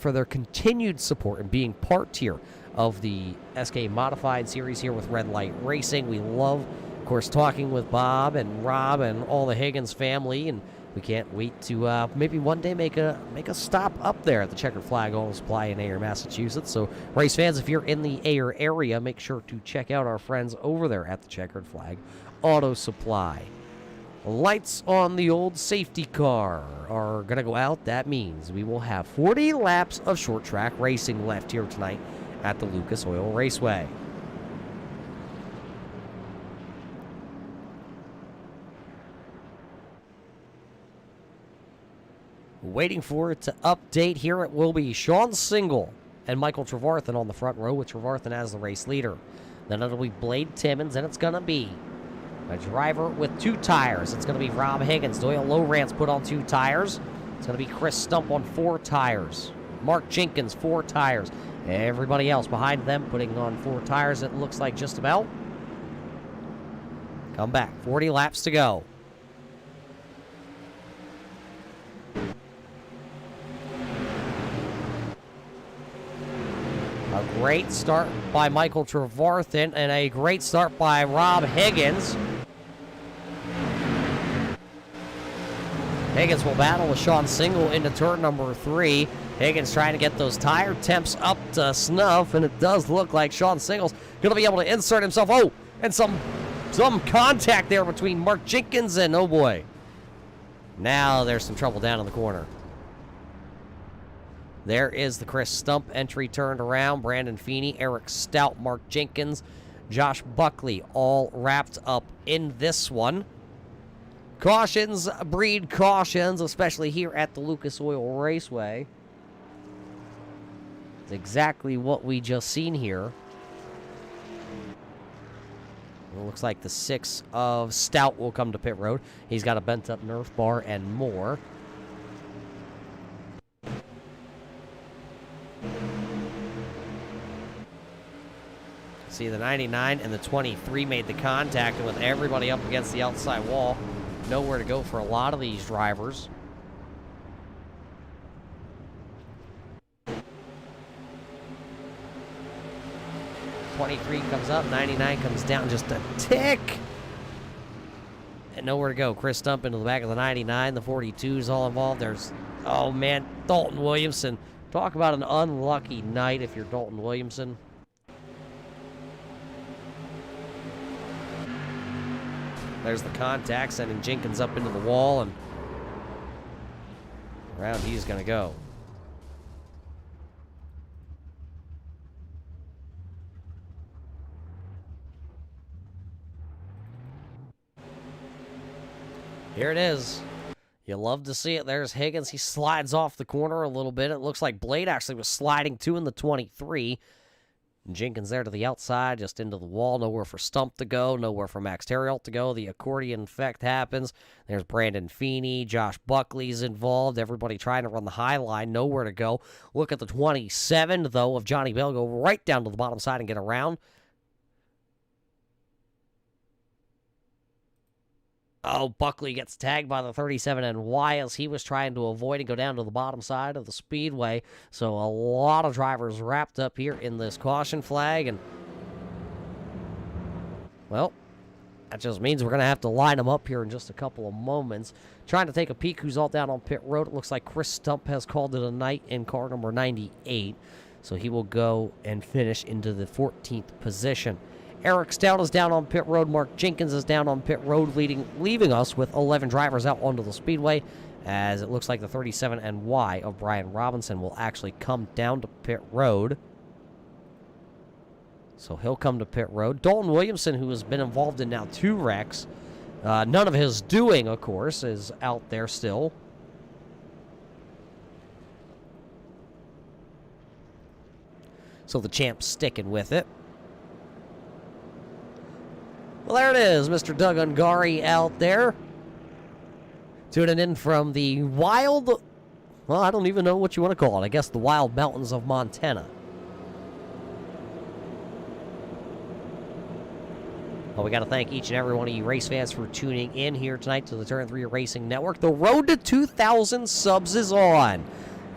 Speaker 2: their continued support and being part here of the SK Modified series here with Red Light Racing. We love, of course, talking with Bob and Rob and all the Higgins family, and we can't wait to maybe one day make a stop up there at the Checkered Flag Auto Supply in Ayer, Massachusetts. So, race fans, if you're in the Ayer area, make sure to check out our friends over there at the Checkered Flag Auto Supply. Lights on the old safety car are going to go out. That means we will have 40 laps of short track racing left here tonight at the Lucas Oil Raceway. Waiting for it to update here, it will be Sean Single and Michael Trevarthen on the front row with Trevarthen as the race leader. Then it'll be Blade Timmons, and it's going to be a driver with 2 tires. It's going to be Rob Higgins. Doyle Lowrance put on 2 tires. It's going to be Chris Stump on 4 tires. Mark Jenkins, 4 tires. Everybody else behind them putting on 4 tires, it looks like just about. Come back, 40 laps to go. A great start by Michael Trevarthen and a great start by Rob Higgins. Higgins will battle with Sean Single into turn number 3. Higgins trying to get those tire temps up to snuff, and it does look like Sean Single's going to be able to insert himself. Oh, and some contact there between Mark Jenkins and, oh boy. Now there's some trouble down in the corner. There is the Chris Stump entry turned around. Brandon Feeney, Eric Stout, Mark Jenkins, Josh Buckley all wrapped up in this one. Cautions breed cautions, especially here at the Lucas Oil Raceway. It's exactly what we just seen here. It looks like the 6 of Stout will come to pit road. He's got a bent up Nerf bar and more. See, the 99 and the 23 made the contact, and with everybody up against the outside wall, nowhere to go for a lot of these drivers. .23 comes up, 99 comes down just a tick. And nowhere to go. Chris Stump into the back of the 99, the 42 is all involved. There's, oh man, Dalton Williamson. Talk about an unlucky night if you're Dalton Williamson. There's the contact, sending Jenkins up into the wall, and around he's going to go. Here it is. You love to see it. There's Higgins. He slides off the corner a little bit. It looks like Blade actually was sliding too in the 23. Jenkins there to the outside, just into the wall. Nowhere for Stump to go. Nowhere for Max Terriot to go. The accordion effect happens. There's Brandon Feeney. Josh Buckley's involved. Everybody trying to run the high line. Nowhere to go. Look at the 27, though, of Johnny Bell. Go right down to the bottom side and get around. Oh, Buckley gets tagged by the 37 and Y as he was trying to avoid and go down to the bottom side of the speedway. So a lot of drivers wrapped up here in this caution flag. And, well, that just means we're going to have to line them up here in just a couple of moments. Trying to take a peek who's all down on pit road. It looks like Chris Stump has called it a night in car number 98. So he will go and finish into the 14th position. Eric Stout is down on pit road. Mark Jenkins is down on pit road, leaving us with 11 drivers out onto the speedway, as it looks like the 37 and Y of Brian Robinson will actually come down to pit road. So he'll come to pit road. Dalton Williamson, who has been involved in now 2 wrecks, none of his doing, of course, is out there still. So the champ's sticking with it. Well, there it is, Mr. Doug Ungari out there. Tuning in from the wild, well, I don't even know what you want to call it. I guess the wild mountains of Montana. Well, we got to thank each and every one of you race fans for tuning in here tonight to the Turn 3 Racing Network. The road to 2,000 subs is on.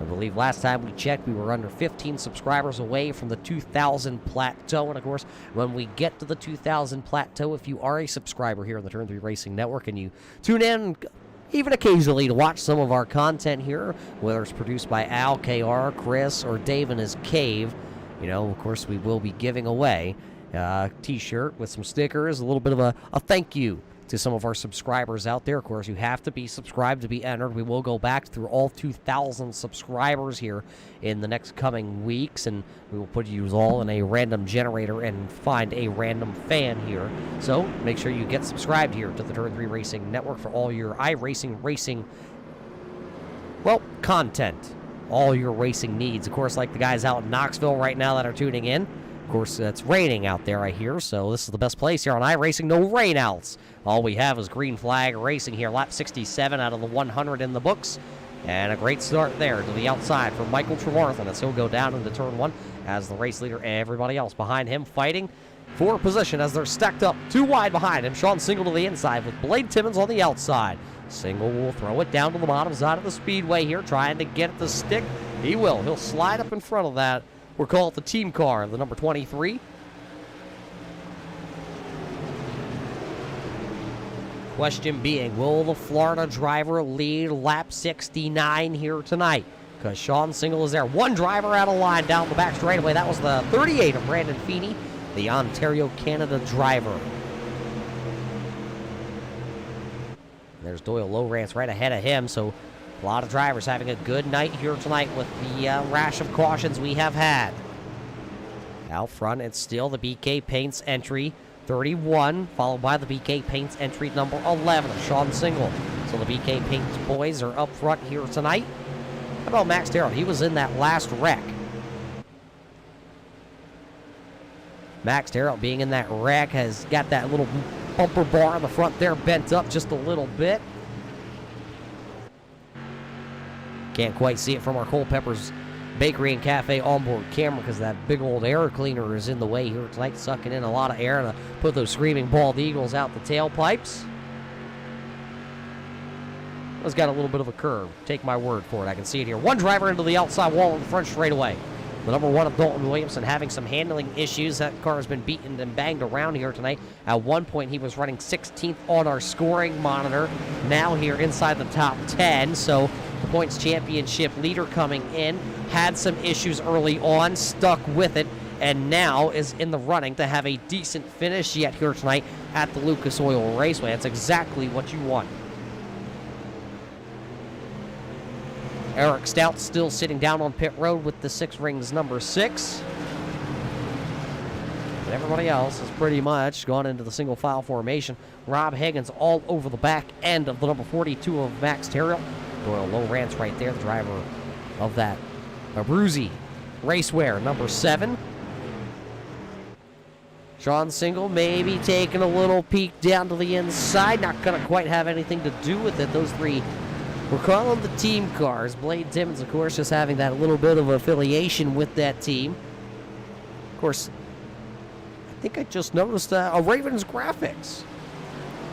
Speaker 2: I believe last time we checked, we were under 15 subscribers away from the 2,000 plateau. And, of course, when we get to the 2,000 plateau, if you are a subscriber here on the Turn 3 Racing Network and you tune in even occasionally to watch some of our content here, whether it's produced by Al, KR, Chris, or Dave in his cave, you know, of course, we will be giving away a T-shirt with some stickers, a little bit of a thank you to some of our subscribers out there. Of course, you have to be subscribed to be entered. We will go back through all 2,000 subscribers here in the next coming weeks, and we will put you all in a random generator and find a random fan here. So make sure you get subscribed here to the Turn 3 Racing Network for all your racing, well, content. All your racing needs. Of course, like the guys out in Knoxville right now that are tuning in. Of course, it's raining out there, I hear, so this is the best place here on iRacing. No rainouts. All we have is green flag racing here. Lap 67 out of the 100 in the books. And a great start there to the outside for Michael Trevarthen as he'll go down into turn 1 as the race leader. Everybody else behind him fighting for position as they're stacked up 2 wide behind him. Sean Single to the inside with Blade Timmons on the outside. Single will throw it down to the bottom side of the speedway here, trying to get it to stick. He will. He'll slide up in front of that. We'll call it the team car, the number 23. Question being, will the Florida driver lead lap 69 here tonight? Because Sean Single is there. 1 driver out of line down the back straightaway. That was the 38 of Brandon Feeney, the Ontario, Canada driver. There's Doyle Lowrance right ahead of him, so a lot of drivers having a good night here tonight with the rash of cautions we have had. Out front, it's still the BK Paints entry 31, followed by the BK Paints entry number 11 of Sean Single. So the BK Paints boys are up front here tonight. How about Max Terriot? He was in that last wreck. Max Terriot being in that wreck has got that little bumper bar in the front there bent up just a little bit. Can't quite see it from our Culpeppers Bakery and Cafe onboard camera because that big old air cleaner is in the way here tonight, sucking in a lot of air to put those screaming bald eagles out the tailpipes. It's got a little bit of a curve. Take my word for it. I can see it here. 1 driver into the outside wall in the front straightaway. The number 1 of Dalton Williamson having some handling issues. That car has been beaten and banged around here tonight. At one point, he was running 16th on our scoring monitor. Now here inside the top 10. So the points championship leader coming in. Had some issues early on, stuck with it, and now is in the running to have a decent finish yet here tonight at the Lucas Oil Raceway. That's exactly what you want. Eric Stout still sitting down on pit road with the 6 rings number 6. But everybody else has pretty much gone into the single file formation. Rob Higgins all over the back end of the number 42 of Max Terrell. Doyle Lowrance right there, the driver of that Abruzzi Racewear, number 7. Sean Single maybe taking a little peek down to the inside. Not going to quite have anything to do with it. Those three, we're calling the team cars. Blade Timmons, of course, just having that little bit of affiliation with that team. Of course, I think I just noticed a Ravens Graphics.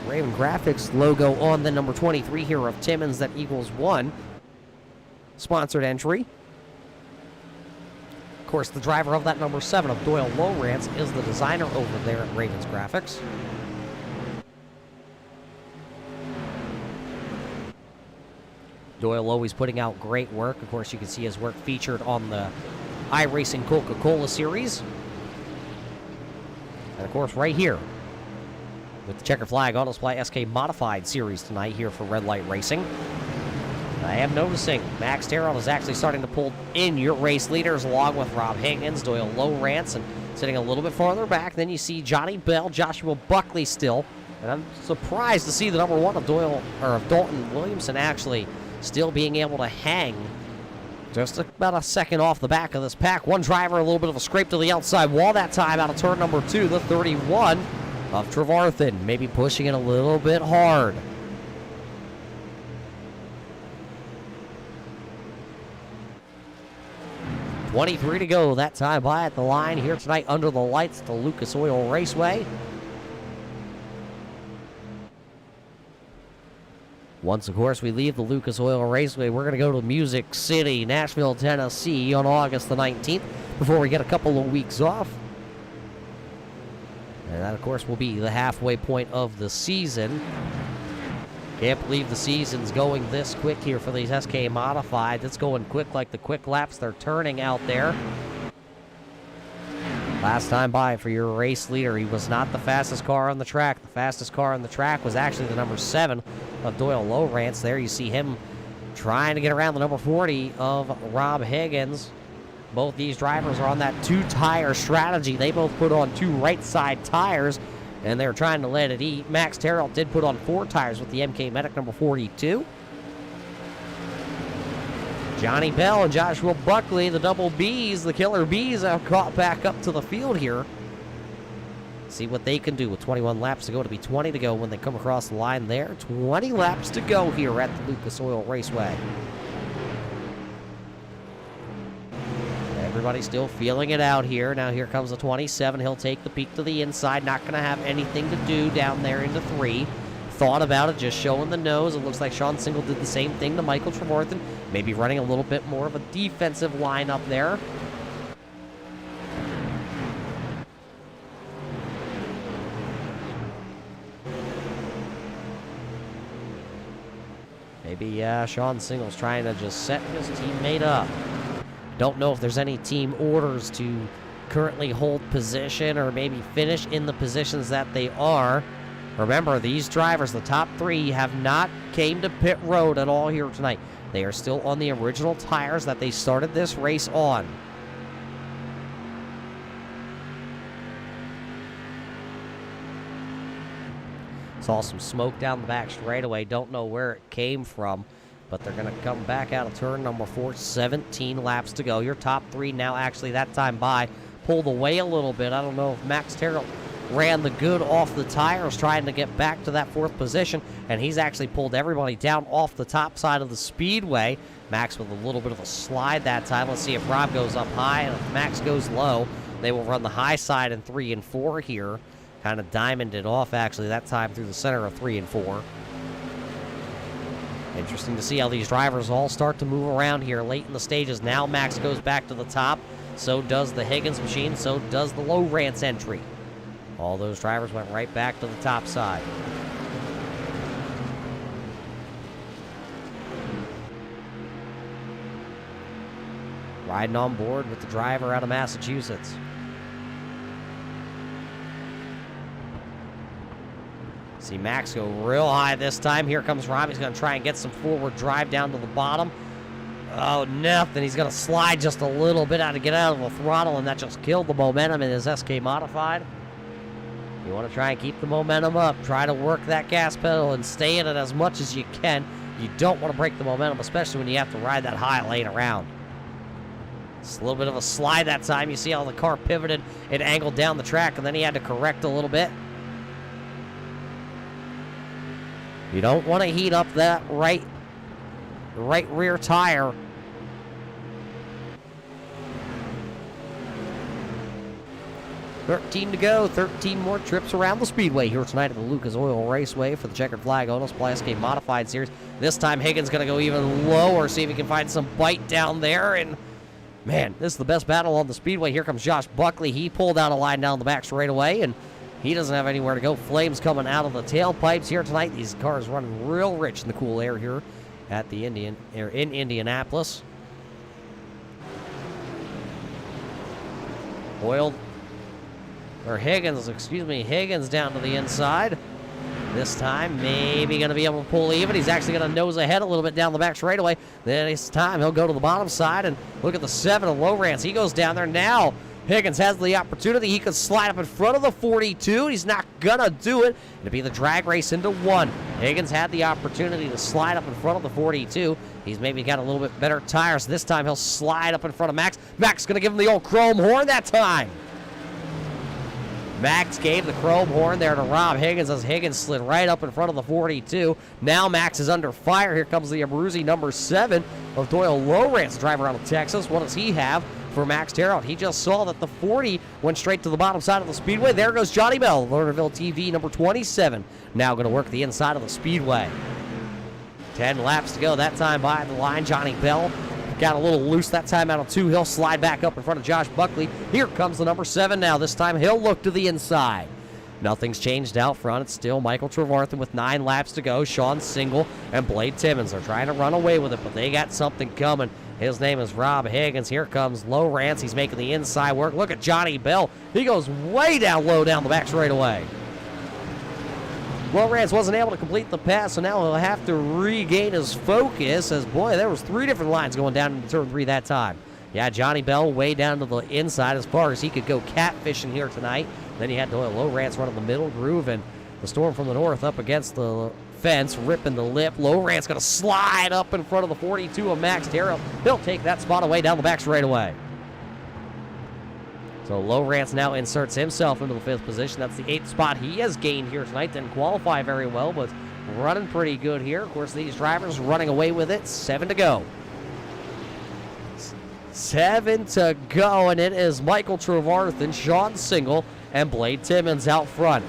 Speaker 2: Raven Graphics logo on the number 23 here of Timmons that equals 1. Sponsored entry. Of course, the driver of that number 7 of Doyle Lowrance is the designer over there at Ravens Graphics. Doyle always putting out great work. Of course, you can see his work featured on the iRacing Coca-Cola series. And of course, right here with the checkered flag on display SK Modified series tonight here for Red Light Racing. I am noticing Max Terrell is actually starting to pull in your race leaders along with Rob Higgins, Doyle Lowrance, and sitting a little bit farther back. Then you see Johnny Bell, Joshua Buckley still. And I'm surprised to see the number 1 of Dalton Williamson actually still being able to hang just about a second off the back of this pack. One driver, a little bit of a scrape to the outside wall that time out of turn number 2, the 31 of Trevarthen, maybe pushing it a little bit hard. .23 to go. That time by at the line here tonight under the lights at the Lucas Oil Raceway. Once, of course, we leave the Lucas Oil Raceway, we're going to go to Music City, Nashville, Tennessee on August the 19th before we get a couple of weeks off. And that, of course, will be the halfway point of the season. Can't believe the season's going this quick here for these SK Modified. It's going quick like the quick laps they're turning out there. Last time by for your race leader, he was not the fastest car on the track. The fastest car on the track was actually the number 7 of Doyle Lowrance. There you see him trying to get around the number 40 of Rob Higgins. Both these drivers are on that 2-tire strategy. They both put on 2 right side tires, and they're trying to let it eat. Max Terrell did put on 4 tires with the MK Medic number 42. Johnny Bell and Joshua Buckley, the double Bs, the killer Bs, have caught back up to the field here. See what they can do with 21 laps to go. To be 20 to go when they come across the line there. 20 laps to go here at the Lucas Oil Raceway. Everybody's still feeling it out here. Now here comes the 27. He'll take the peak to the inside. Not going to have anything to do down there into 3. Thought about it, just showing the nose. It looks like Sean Single did the same thing to Michael Trevarthen. Maybe running a little bit more of a defensive lineup there. Maybe Sean Single's trying to just set his teammate up. Don't know if there's any team orders to currently hold position or maybe finish in the positions that they are. Remember, these drivers, the top 3, have not came to pit road at all here tonight. They are still on the original tires that they started this race on. Saw some smoke down the back straightaway. Don't know where it came from, but they're going to come back out of turn number 4. 17 laps to go. Your top 3 now actually that time by pulled away a little bit. I don't know if Max Terrell ran the good off the tires trying to get back to that 4th position, and he's actually pulled everybody down off the top side of the speedway. Max with a little bit of a slide that time. Let's see if Rob goes up high, and if Max goes low, they will run the high side in 3 and 4 here. Kind of diamonded off actually that time through the center of 3 and 4. Interesting to see how these drivers all start to move around here late in the stages. Now Max goes back to the top. So does the Higgins machine. So does the Lowrance entry. All those drivers went right back to the top side. Riding on board with the driver out of Massachusetts. See Max go real high this time. Here comes Rob. He's going to try and get some forward drive down to the bottom. Oh, nothing. He's going to slide just a little bit to get out of the throttle, and that just killed the momentum in his SK Modified. You want to try and keep the momentum up. Try to work that gas pedal and stay in it as much as you can. You don't want to break the momentum, especially when you have to ride that high lane around. It's a little bit of a slide that time. You see how the car pivoted and angled down the track, and then he had to correct a little bit. You don't want to heat up that right rear tire. $13 to go. 13 more trips around the speedway here tonight at the Lucas Oil Raceway for the Checkered Flag Auto Supply SK Modified Series. This time Higgins going to go even lower, see if he can find some bite down there. And man, this is the best battle on the speedway. Here comes Josh Buckley. He pulled out a line down the back straightaway, and he doesn't have anywhere to go. Flames coming out of the tailpipes here tonight. These cars running real rich in the cool air here at the in Indianapolis. Higgins down to the inside. This time, maybe going to be able to pull even. He's actually going to nose ahead a little bit down the back straightaway. Then this time, he'll go to the bottom side and look at the 7 of Lowrance. He goes down there now. Higgins has the opportunity. He could slide up in front of the 42. He's not going to do it. It'll be the drag race into 1. Higgins had the opportunity to slide up in front of the 42. He's maybe got a little bit better tires. This time, he'll slide up in front of Max. Max going to give him the old chrome horn that time. Max gave the chrome horn there to Rob Higgins as Higgins slid right up in front of the 42. Now Max is under fire. Here comes the Abruzzi number 7 of Doyle Lowrance, driver out of Texas. What does he have for Max Terrell? He just saw that the 40 went straight to the bottom side of the speedway. There goes Johnny Bell, Lernerville TV number 27. Now going to work the inside of the speedway. 10 laps to go. That time by the line, Johnny Bell got a little loose that time out of 2. He'll slide back up in front of Josh Buckley. Here comes the number 7 now. This time he'll look to the inside. Nothing's changed out front. It's still Michael Trevarthen with 9 laps to go. Sean Single and Blade Timmons are trying to run away with it, but they got something coming. His name is Rob Higgins. Here comes Lowrance. He's making the inside work. Look at Johnny Bell. He goes way down low down the back straightaway. Lowrance wasn't able to complete the pass, so now he'll have to regain his focus as, boy, there was 3 different lines going down into turn 3 that time. Yeah, Johnny Bell way down to the inside as far as he could go catfishing here tonight. Then you had Doyle Lowrance running the middle groove, and the storm from the north up against the fence, ripping the lip. Lowrance going to slide up in front of the 42 of Max Terrell. He'll take that spot away down the back straightaway. So Lowrance now inserts himself into the 5th position. That's the 8th spot he has gained here tonight. Didn't qualify very well, but running pretty good here. Of course, these drivers running away with it. 7 to go. 7 to go, and it is Michael Trevarthen, Sean Single, and Blade Timmons out front.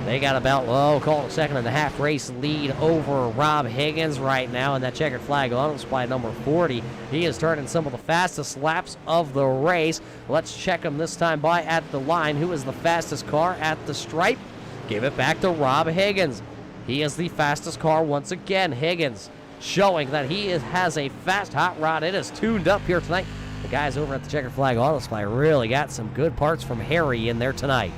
Speaker 2: They got about, call it a 2.5 race lead over Rob Higgins right now in that Checkered Flag Auto Supply number 40. He is turning some of the fastest laps of the race. Let's check him this time by at the line. Who is the fastest car at the stripe? Give it back to Rob Higgins. He is the fastest car once again. Higgins showing that he has a fast hot rod. It is tuned up here tonight. The guys over at the Checkered Flag Auto Supply really got some good parts from Harry in there tonight.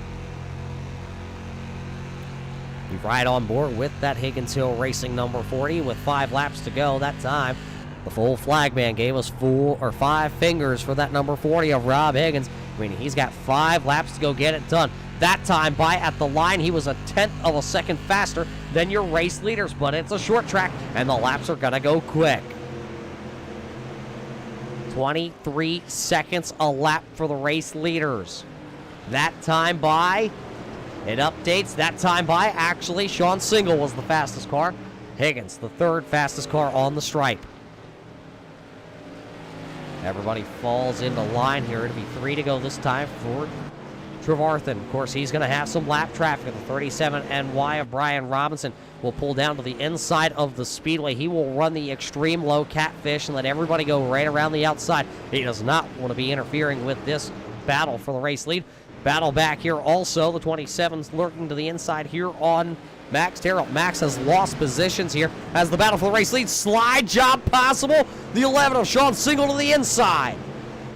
Speaker 2: We ride on board with that Higgins Hill Racing number 40 with 5 laps to go. That time, the full flag man gave us 5 fingers for that number 40 of Rob Higgins. I mean, he's got 5 laps to go get it done. That time by at the line, he was a 1/10 of a second faster than your race leaders, but it's a short track, and the laps are going to go quick. 23 seconds a lap for the race leaders. That time by... It updates that time by. Actually, Sean Single was the fastest car. Higgins, the 3rd fastest car on the stripe. Everybody falls into line here. It'll be 3 to go this time for Trevarthen. Of course, he's going to have some lap traffic. The 37 NY of Brian Robinson will pull down to the inside of the speedway. He will run the extreme low catfish and let everybody go right around the outside. He does not want to be interfering with this battle for the race lead. Battle back here also. The 27's lurking to the inside here on Max Terrell. Max has lost positions here as the battle for the race lead. Slide job possible. The 11 of Sean Single to the inside.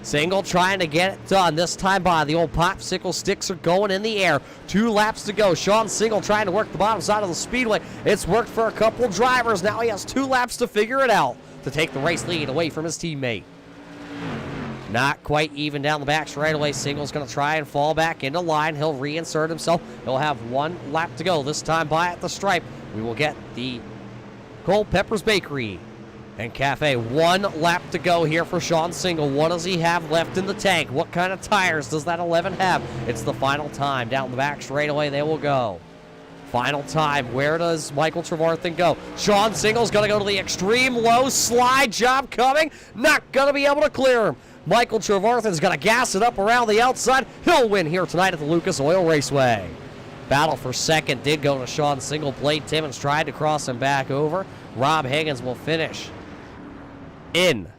Speaker 2: Single trying to get it done. This time by the old popsicle sticks are going in the air. 2 laps to go. Sean Single trying to work the bottom side of the speedway. It's worked for a couple drivers. Now he has 2 laps to figure it out. to take the race lead away from his teammate. Not quite even down the back straightaway. Single's going to try and fall back into line. He'll reinsert himself. He'll have one lap to go. This time by at the stripe, we will get the Culpeppers Bakery and Cafe. One lap to go here for Sean Single. What does he have left in the tank? What kind of tires does that 11 have? It's the final time. Down the back straightaway, they will go. Final time. Where does Michael Trevarthen go? Sean Single's going to go to the extreme low. Slide job coming. Not going to be able to clear him. Michael Trevarthen's going to gas it up around the outside. He'll win here tonight at the Lucas Oil Raceway. Battle for second did go to Sean Single. Blade Timmons tried to cross him back over. Rob Higgins will finish in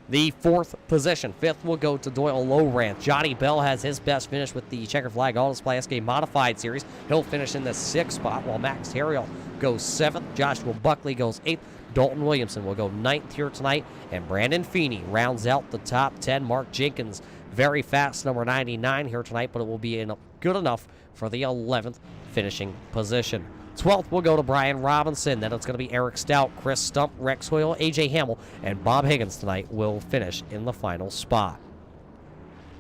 Speaker 2: the fourth position. Fifth will go to Doyle Lowrance. Johnny Bell has his best finish with the Checkered Flag Auto Display SK Modified Series. He'll finish in the sixth spot, while Max Terriel goes seventh. Joshua Buckley goes eighth. Dalton Williamson will go ninth here tonight. And Brandon Feeney rounds out the top 10. Mark Jenkins, very fast, number 99 here tonight, but it will be good enough for the 11th finishing position. 12th will go to Brian Robinson. Then it's going to be Eric Stout, Chris Stump, Rex Hoyle, AJ Hamill, and Bob Higgins tonight will finish in the final spot.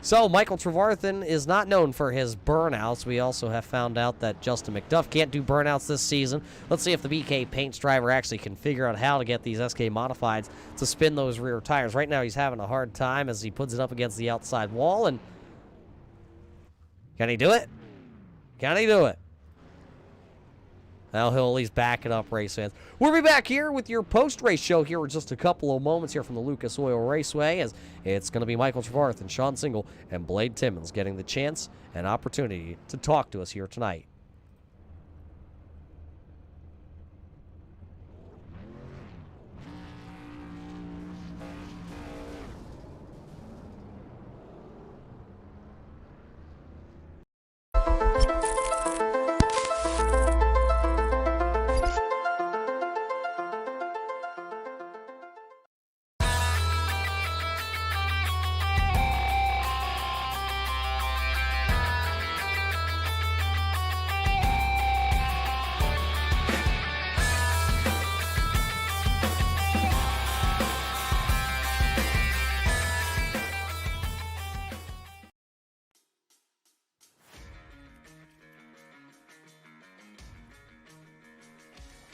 Speaker 2: So Michael Trevarthen is not known for his burnouts. We also have found out that Justin McDuff can't do burnouts this season. Let's see if the BK Paints driver actually can figure out how to get these SK Modifieds to spin those rear tires. Right now he's having a hard time as he puts it up against the outside wall. And can he do it? Can he do it? Well, he'll at least back it up, race fans. We'll be back here with your post-race show here in just a couple of moments here from the Lucas Oil Raceway, as it's going to be Michael Trevarthen, Sean Single, and Blade Timmons getting the chance and opportunity to talk to us here tonight.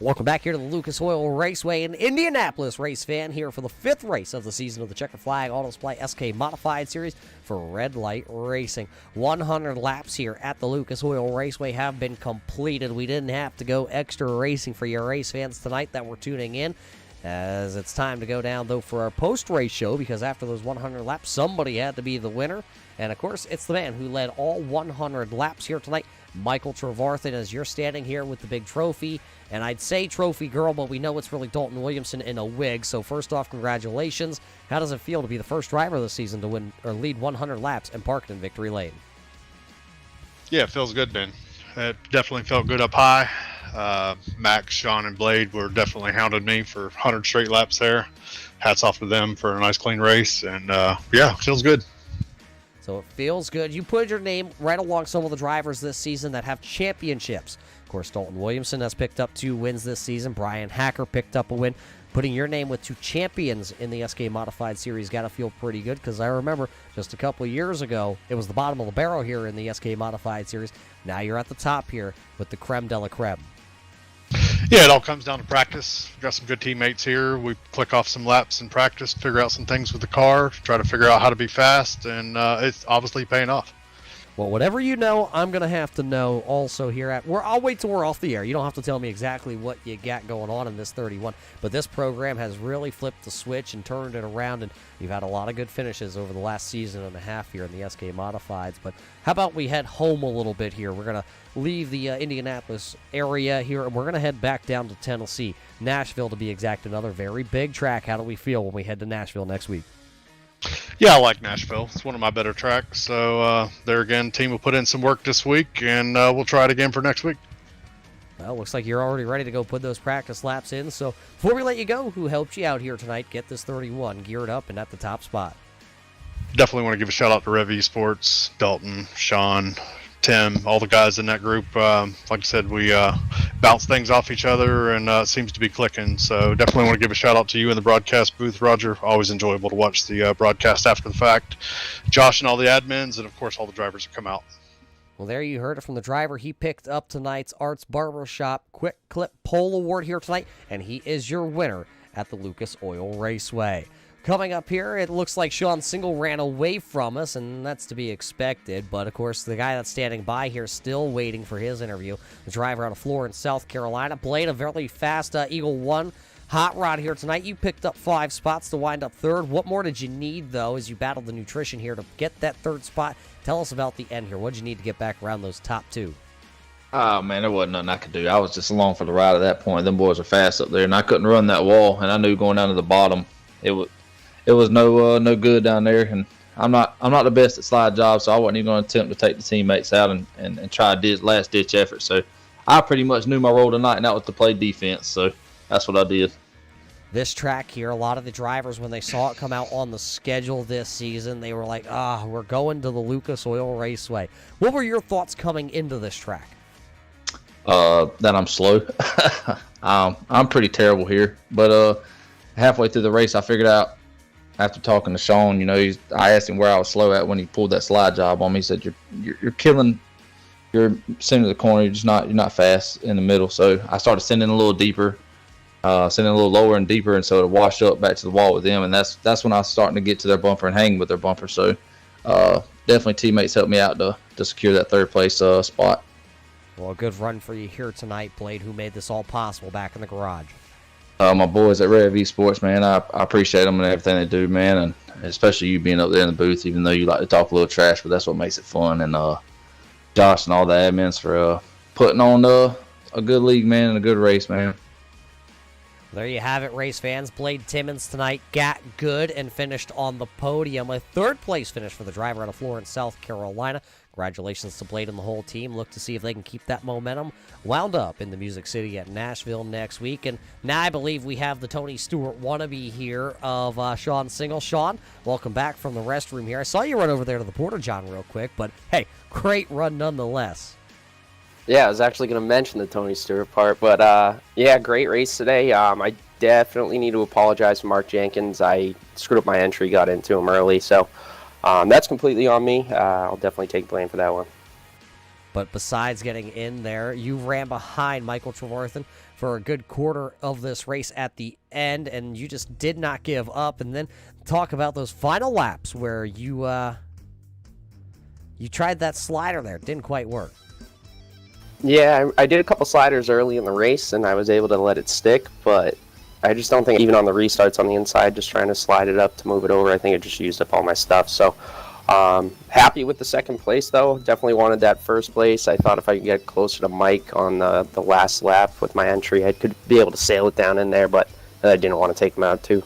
Speaker 2: Welcome back here to the Lucas Oil Raceway in Indianapolis, race fan, here for the fifth race of the season of the Checkered Flag Auto Display SK Modified Series for Red Light Racing. 100 laps here at the Lucas Oil Raceway have been completed. We didn't have to go extra racing for your race fans tonight that were tuning in, as it's time to go down, though, for our post-race show, because after those 100 laps, somebody had to be the winner. And, of course, it's the man who led all 100 laps here tonight, Michael Trevarthen, as you're standing here with the big trophy. And I'd say trophy girl, but we know it's really Dalton Williamson in a wig. So first off, congratulations. How does it feel to be the first driver of the season to win or lead 100 laps and park in victory lane?
Speaker 3: Yeah, it feels good, Ben. It definitely felt good up high. Max, Sean, and Blade were definitely hounding me for 100 straight laps there. Hats off to them for a nice, clean race. And, yeah, it feels good.
Speaker 2: So it feels good. You put your name right along some of the drivers this season that have championships. Of course, Dalton Williamson has picked up 2 wins this season. Brian Hacker picked up a win. Putting your name with 2 champions in the SK Modified Series got to feel pretty good, because I remember just a couple of years ago, it was the bottom of the barrel here in the SK Modified Series. Now you're at the top here with the creme de la creme.
Speaker 3: Yeah, it all comes down to practice. We've got some good teammates here. We click off some laps in practice, figure out some things with the car, try to figure out how to be fast, and it's obviously paying off.
Speaker 2: Well, whatever you know, I'm going to have to know also here at... I'll wait till we're off the air. You don't have to tell me exactly what you got going on in this 31. But this program has really flipped the switch and turned it around, and you've had a lot of good finishes over the last season and a half here in the SK Modifieds. But how about we head home a little bit here? We're going to leave the Indianapolis area here, and we're going to head back down to Tennessee. Nashville, to be exact, another very big track. How do we feel when we head to Nashville next week?
Speaker 3: Yeah, I like Nashville. It's one of my better tracks. So there again, team will put in some work this week, and we'll try it again for next week.
Speaker 2: Well, looks like you're already ready to go put those practice laps in. So before we let you go, who helped you out here tonight get this 31 geared up and at the top spot?
Speaker 3: Definitely want to give a shout out to Rev Esports, Dalton, Sean, Tim, all the guys in that group. Like I said, we bounce things off each other, and it seems to be clicking. So definitely want to give a shout out to you in the broadcast booth, Roger. Always enjoyable to watch the broadcast after the fact. Josh and all the admins, and of course all the drivers that come out.
Speaker 2: Well, there you heard it from the driver. He picked up tonight's Arts Barbershop Quick Clip Pole Award here tonight, and he is your winner at the Lucas Oil Raceway. Coming up here, it looks like Sean Single ran away from us, and that's to be expected. But, of course, the guy that's standing by here still waiting for his interview, the driver out of Florence, South Carolina. Blade, a very fast Eagle 1 hot rod here tonight. You picked up 5 spots to wind up third. What more did you need, though, as you battled the nutrition here to get that third spot? Tell us about the end here. What did you need to get back around those top 2?
Speaker 4: Oh, man, there wasn't nothing I could do. I was just along for the ride at that point. Them boys are fast up there, and I couldn't run that wall, and I knew going down to the bottom it was no good down there, and I'm not the best at slide jobs, so I wasn't even going to attempt to take the teammates out and try a last ditch effort. So I pretty much knew my role tonight, and that was to play defense. So that's what I did.
Speaker 2: This track here, a lot of the drivers, when they saw it come out on the schedule this season, they were like, we're going to the Lucas Oil Raceway. What were your thoughts coming into this track?
Speaker 4: That I'm slow. I'm pretty terrible here, but halfway through the race, I figured out, after talking to Sean, I asked him where I was slow at when he pulled that slide job on me. He said, "You're killing your center of the corner. You're not fast in the middle." So I started sending a little deeper, sending a little lower and deeper, and so it washed up back to the wall with them. And that's when I was starting to get to their bumper and hang with their bumper. So definitely teammates helped me out to secure that third place spot.
Speaker 2: Well, a good run for you here tonight, Blade, who made this all possible back in the garage.
Speaker 4: My boys at Rev Esports, man, I appreciate them and everything they do, man, and especially you being up there in the booth, even though you like to talk a little trash, but that's what makes it fun. And Josh and all the admins for putting on a good league, man, and a good race, man.
Speaker 2: There you have it, race fans. Blade Timmons tonight got good and finished on the podium. A third-place finish for the driver out of Florence, South Carolina. Congratulations to Blade and the whole team. Look to see if they can keep that momentum wound up in the Music City at Nashville next week. And now I believe we have the Tony Stewart wannabe here of Sean Single. Sean, welcome back from the restroom here. I saw you run over there to the Porta-John real quick, but hey, great run nonetheless.
Speaker 5: Yeah, I was actually going to mention the Tony Stewart part, but yeah, great race today. I definitely need to apologize to Mark Jenkins. I screwed up my entry, got into him early, so that's completely on me. I'll definitely take blame for that one.
Speaker 2: But besides getting in there, you ran behind Michael Trevorthan for a good quarter of this race at the end, and you just did not give up. And then talk about those final laps where you tried that slider there. It didn't quite work.
Speaker 5: Yeah, I did a couple sliders early in the race, and I was able to let it stick, but I just don't think even on the restarts on the inside, just trying to slide it up to move it over, I think it just used up all my stuff. So happy with the second place, though. Definitely wanted that first place. I thought if I could get closer to Mike on the last lap with my entry, I could be able to sail it down in there, but I didn't want to take him out, too.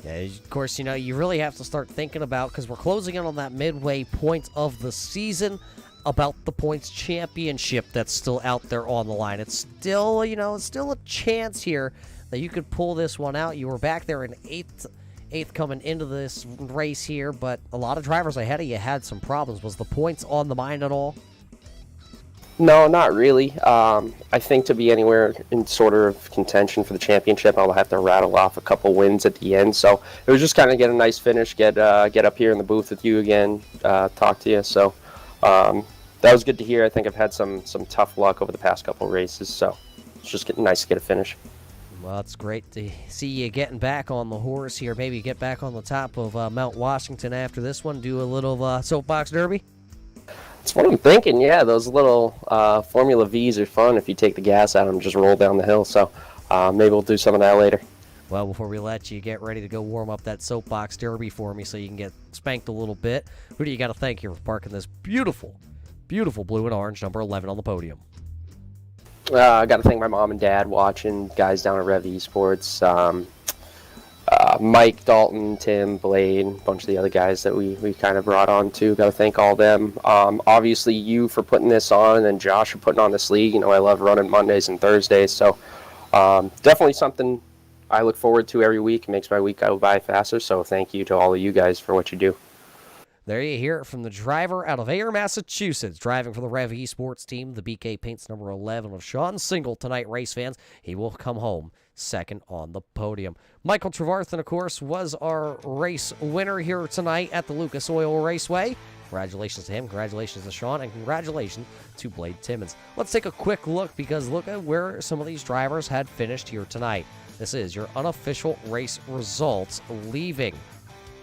Speaker 2: Yeah, of course, you really have to start thinking about, because we're closing in on that midway point of the season, about the points championship that's still out there on the line. It's still, it's still a chance here that you could pull this one out. You were back there in eighth coming into this race here, but a lot of drivers ahead of you had some problems. Was the points on the mind at all?
Speaker 5: No, not really. I think to be anywhere in sort of contention for the championship, I'll have to rattle off a couple wins at the end. So it was just kind of get a nice finish, get up here in the booth with you again, talk to you. So that was good to hear. I think I've had some tough luck over the past couple races, so it's just nice to get a finish.
Speaker 2: Well, it's great to see you getting back on the horse here. Maybe get back on the top of Mount Washington after this one. Do a little soapbox derby.
Speaker 5: That's what I'm thinking. Yeah, those little Formula V's are fun if you take the gas out and just roll down the hill. So maybe we'll do some of that later.
Speaker 2: Well, before we let you get ready to go warm up that soapbox derby for me so you can get spanked a little bit, who do you got to thank here for parking this beautiful blue and orange number 11 on the podium?
Speaker 5: I got to thank my mom and dad watching, guys down at Rev Esports, Mike, Dalton, Tim, Blade, a bunch of the other guys that we kind of brought on too. Got to thank all them. Obviously you for putting this on, and then Josh for putting on this league. I love running Mondays and Thursdays, so definitely something I look forward to every week. It makes my week go by faster, so thank you to all of you guys for what you do.
Speaker 2: There you hear it from the driver out of Ayer, Massachusetts, driving for the Rev Esports team. The BK paints number 11 of Sean Single tonight, race fans. He will come home second on the podium. Michael Trevarthen, of course, was our race winner here tonight at the Lucas Oil Raceway. Congratulations to him, congratulations to Sean, and congratulations to Blade Timmons. Let's take a quick look, because look at where some of these drivers had finished here tonight. This is your unofficial race results leaving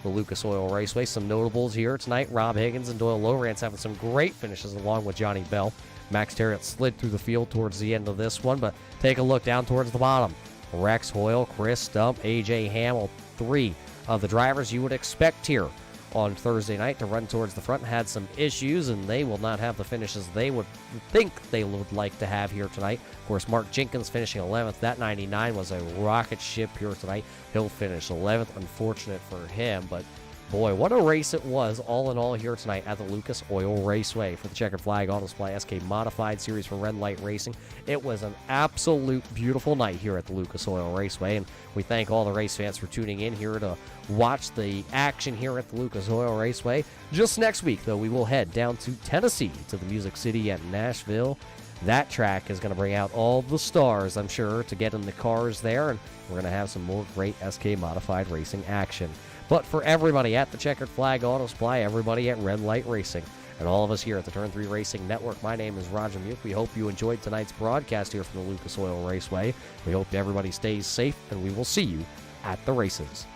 Speaker 2: the Lucas Oil Raceway. Some notables here tonight. Rob Higgins and Doyle Lowrance having some great finishes along with Johnny Bell. Max Terriot slid through the field towards the end of this one, but take a look down towards the bottom. Rex Hoyle, Chris Stump, AJ Hamill, 3 of the drivers you would expect here on Thursday night to run towards the front had some issues, and they will not have the finishes they would think they would like to have here tonight. Of course, Mark Jenkins finishing 11th. That 99 was a rocket ship here tonight. He'll finish 11th. Unfortunate for him, but boy, what a race it was all in all here tonight at the Lucas Oil Raceway for the Checkered Flag on Display SK Modified Series for Red Light Racing. It was an absolute beautiful night here at the Lucas Oil Raceway, and we thank all the race fans for tuning in here to watch the action here at the Lucas Oil Raceway. Just next week, though, we will head down to Tennessee to the Music City at Nashville. That track is going to bring out all the stars, I'm sure, to get in the cars there, and we're going to have some more great SK Modified Racing action. But for everybody at the Checkered Flag Auto Supply, everybody at Red Light Racing, and all of us here at the Turn 3 Racing Network, my name is Roger Muke. We hope you enjoyed tonight's broadcast here from the Lucas Oil Raceway. We hope everybody stays safe, and we will see you at the races.